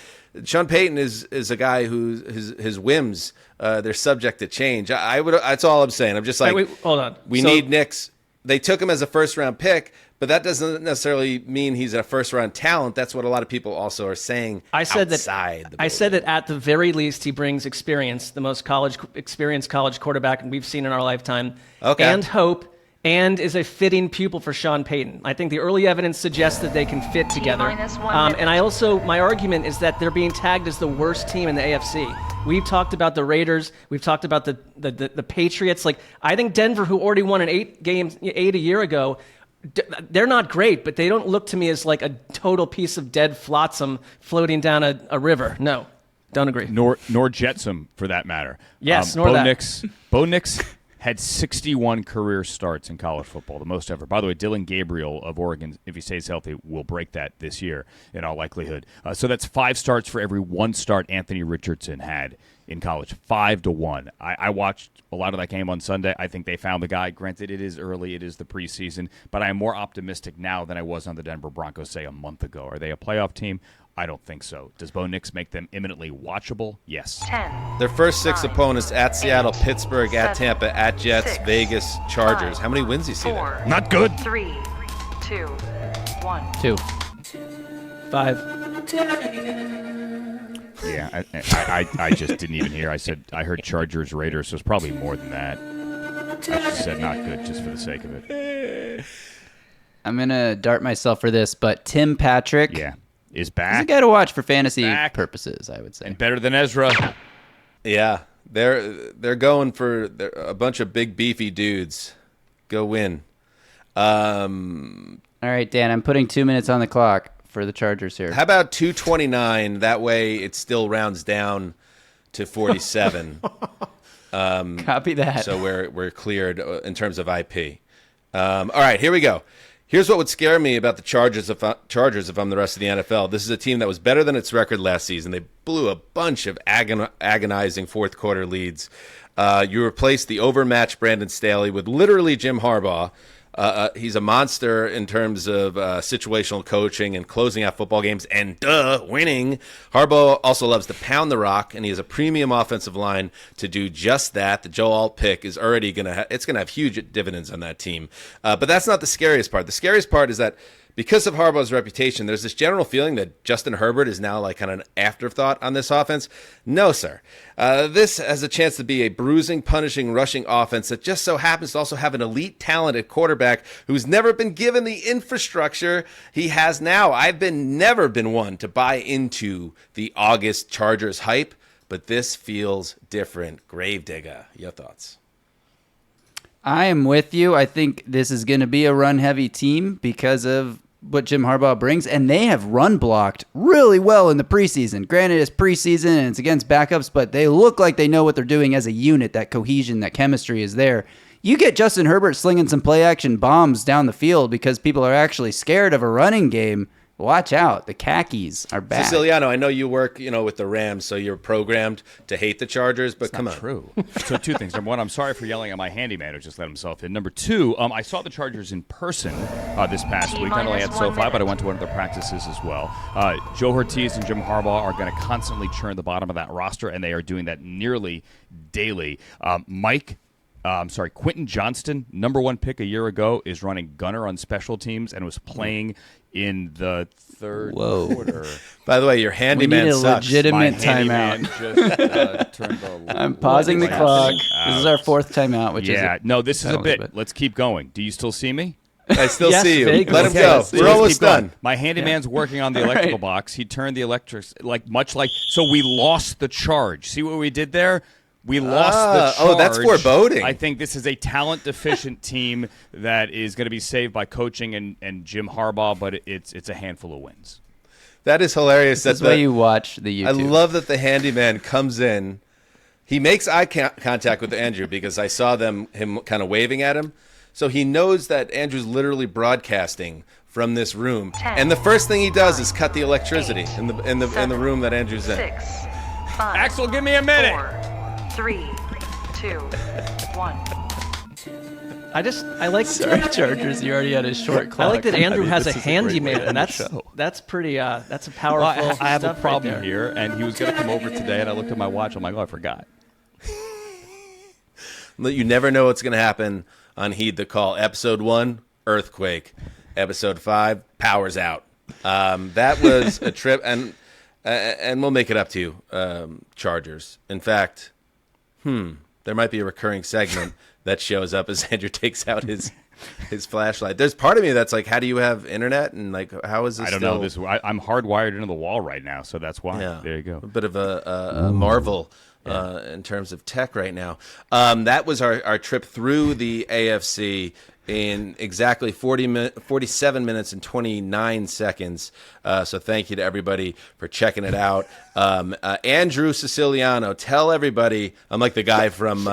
Sean Payton is a guy who his whims they're subject to change. That's all I'm saying. I'm just like, wait, hold on. We need Nix. They took him as a first round pick, but that doesn't necessarily mean he's a first round talent. That's what a lot of people also are saying. I said that at the very least he brings experience, the most experienced college quarterback we've seen in our lifetime, and hope, and is a fitting pupil for Sean Payton. I think the early evidence suggests that they can fit together. And my argument is that they're being tagged as the worst team in the AFC. We've talked about the Raiders. We've talked about the Patriots. Like, I think Denver, who already won an 8 a year ago, they're not great, but they don't look to me as like a total piece of dead flotsam floating down a river. No, don't agree. Nor Jetsam, for that matter. Yes, nor that. Bo Nix had 61 career starts in college football, the most ever. By the way, Dylan Gabriel of Oregon, if he stays healthy, will break that this year in all likelihood. So that's 5 starts for every 1 start Anthony Richardson had in college, 5-1. I watched a lot of that game on Sunday. I think they found the guy. Granted, it is early. It is the preseason. But I am more optimistic now than I was on the Denver Broncos, say, a month ago. Are they a playoff team? I don't think so. Does Bo Nix make them imminently watchable? Yes. 10. Their first 6 opponents at Seattle, Pittsburgh, at Tampa, at Jets, 6, Vegas, Chargers. 5, How many wins do you see 4, there? Not good. 3, 2, 1. 2. 5. Yeah, I just didn't even hear. I heard Chargers, Raiders, so it's probably more than that. I just said not good just for the sake of it. I'm going to dart myself for this, but Tim Patrick is he's a back. guy to watch for fantasy purposes, I would say. And better than Ezra. Yeah, they're going for a bunch of big beefy dudes. Go win. All right, Dan, I'm putting 2 minutes on the clock for the Chargers here. How about 229? That way it still rounds down to 47. Copy that. So we're cleared in terms of IP. All right, here we go. Here's what would scare me about the Chargers if I'm the rest of the NFL. This is a team that was better than its record last season. They blew a bunch of agonizing fourth quarter leads. You replaced the overmatched Brandon Staley with literally Jim Harbaugh. He's a monster in terms of situational coaching and closing out football games and winning. Harbaugh also loves to pound the rock, and he has a premium offensive line to do just that. The Joe Alt pick is already going to have huge dividends on that team. But that's not the scariest part. The scariest part is that because of Harbaugh's reputation, there's this general feeling that Justin Herbert is now like kind of an afterthought on this offense. No, sir. This has a chance to be a bruising, punishing, rushing offense that just so happens to also have an elite talented quarterback who's never been given the infrastructure he has now. I've never been one to buy into the August Chargers hype, but this feels different. Gravedigger, your thoughts? I am with you. I think this is going to be a run-heavy team because of what Jim Harbaugh brings, and they have run blocked really well in the preseason. Granted, it's preseason and it's against backups, but they look like they know what they're doing as a unit. That cohesion, that chemistry is there. You get Justin Herbert slinging some play-action bombs down the field because people are actually scared of a running game. Watch out. The khakis are back. Siciliano, I know you work, with the Rams, so you're programmed to hate the Chargers, but come on. True. So two things. Number one, I'm sorry for yelling at my handyman who just let himself in. Number two, I saw the Chargers in person this past week. Not only at SoFi, but I went to one of their practices as well. Joe Ortiz and Jim Harbaugh are going to constantly churn the bottom of that roster, and they are doing that nearly daily. Quentin Johnston, number one pick a year ago, is running gunner on special teams and was playing in the third quarter. By the way, your handyman we need a sucks. legitimate handyman timeout. just turned the I'm pausing the clock. This is our fourth timeout, which is this is a bit. Let's keep going. Do you still see me? I still Yes, see you. vaguely. Let him go. Okay, We're almost done. My handyman's working on the electrical box. He turned the electrics so we lost the charge. See what we did there? We lost the charge. Oh, that's foreboding. I think this is a talent-deficient team that is going to be saved by coaching and Jim Harbaugh, but it's a handful of wins. That is hilarious. That's why you watch the YouTube. I love that the handyman comes in. He makes eye contact with Andrew because I saw him kind of waving at him. So he knows that Andrew's literally broadcasting from this room. 10, and the first thing he does is cut the electricity 8, in the room that Andrew's in. 6, 5, Axel, give me a minute. 4, 3, 2, 1. I like Chargers. You already had a short clock. I like that Andrew has a this is a great way to handyman. end the show. That's pretty. That's a powerful. I have a stuff problem right there. here, and he was going to come over today, and I looked at my watch. I'm like, I forgot. You never know what's going to happen on Heed the Call. Episode 1, earthquake. Episode 5, powers out. That was a trip, and we'll make it up to you, Chargers. In fact, there might be a recurring segment that shows up as Andrew takes out his flashlight. There's part of me that's like, how do you have internet? And like, how is this? I don't know. I'm hardwired into the wall right now, so that's why. Yeah. There you go. A bit of a marvel in terms of tech right now. That was our trip through the AFC in exactly 47 minutes and 29 seconds. So thank you to everybody for checking it out. Andrew Siciliano, tell everybody, I'm like the guy from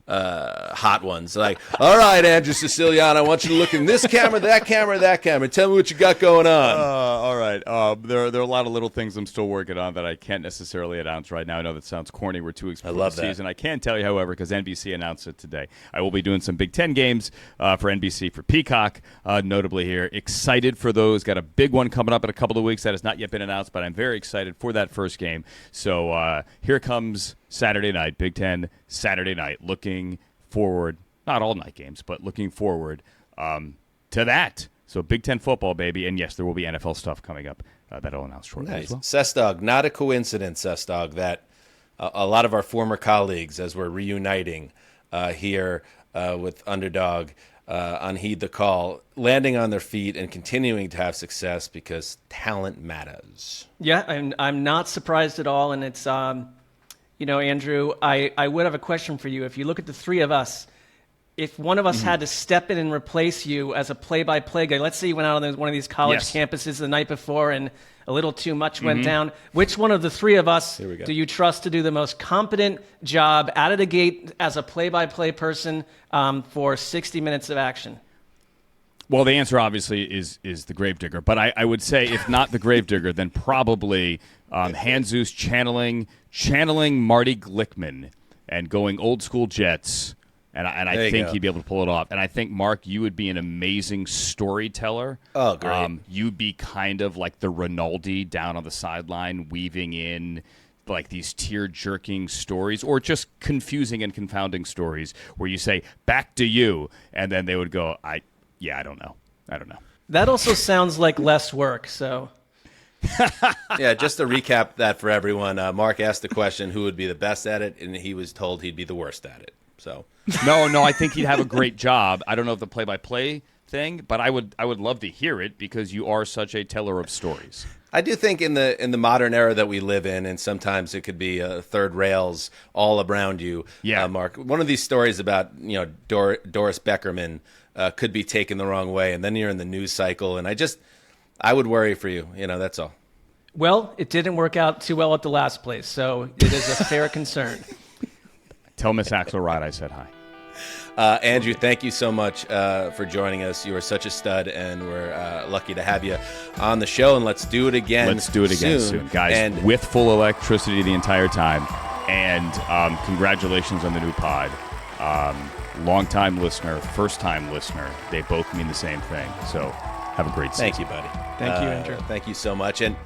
Hot Ones. Like, all right, Andrew Siciliano, I want you to look in this camera, that camera, that camera. Tell me what you got going on. All right. There are a lot of little things I'm still working on that I can't necessarily announce right now. I know that sounds corny. We're 2 weeks before the season. I can tell you, however, because NBC announced it today, I will be doing some Big Ten games for NBC for Peacock, notably here. Excited for those. Got a big one coming up in a couple of weeks that has not yet been announced, but I'm very excited for that first game. So here comes Saturday night, Big Ten Saturday night. Looking forward, not all night games, but looking forward to that. So Big Ten football, baby. And yes, there will be NFL stuff coming up that I'll announce shortly as well. Sessdog, not a coincidence, Sessdog, that a lot of our former colleagues, as we're reuniting here with Underdog on Heed the Call, landing on their feet and continuing to have success because talent matters. Yeah, I'm not surprised at all, and it's Andrew, I would have a question for you. If you look at the three of us, if one of us had to step in and replace you as a play-by-play guy, let's say you went out on one of these college campuses the night before and a little too much went down, which one of the three of us do you trust to do the most competent job out of the gate as a play-by-play person for 60 minutes of action? Well, the answer obviously is the Gravedigger, but I would say if not the Gravedigger, then probably Hanzus channeling Marty Glickman and going old school Jets, and I think he'd be able to pull it off. And I think, Mark, you would be an amazing storyteller. Oh, great. You'd be kind of like the Rinaldi down on the sideline, weaving in like these tear-jerking stories or just confusing and confounding stories where you say, back to you, and then they would go, I don't know. That also sounds like less work, so... Yeah, just to recap that for everyone, Mark asked the question, who would be the best at it, and he was told he'd be the worst at it. So No, I think he'd have a great job. I don't know if the play-by-play thing, but I would love to hear it because you are such a teller of stories. I do think in the modern era that we live in, and sometimes it could be third rails all around you, Mark. One of these stories about Doris Beckerman could be taken the wrong way, and then you're in the news cycle, and I would worry for you. That's all. Well, it didn't work out too well at the last place, so it is a fair concern. Tell Miss Axelrod I said hi. Andrew, thank you so much for joining us. You are such a stud, and we're lucky to have you on the show. And let's do it again. Let's do it again soon, guys. And with full electricity the entire time. And congratulations on the new pod. Long-time listener, first-time listener. They both mean the same thing. So have a great season. Thank you, buddy. Thank you, Andrew. Thank you so much. And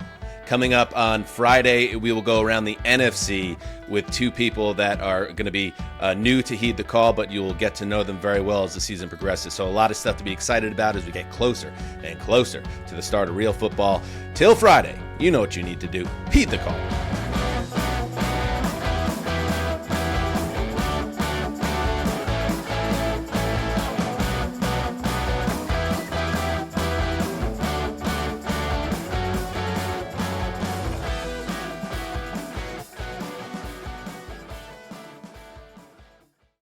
coming up on Friday, we will go around the NFC with two people that are going to be new to Heed the Call, but you will get to know them very well as the season progresses. So a lot of stuff to be excited about as we get closer and closer to the start of real football. Till Friday, you know what you need to do. Heed the Call.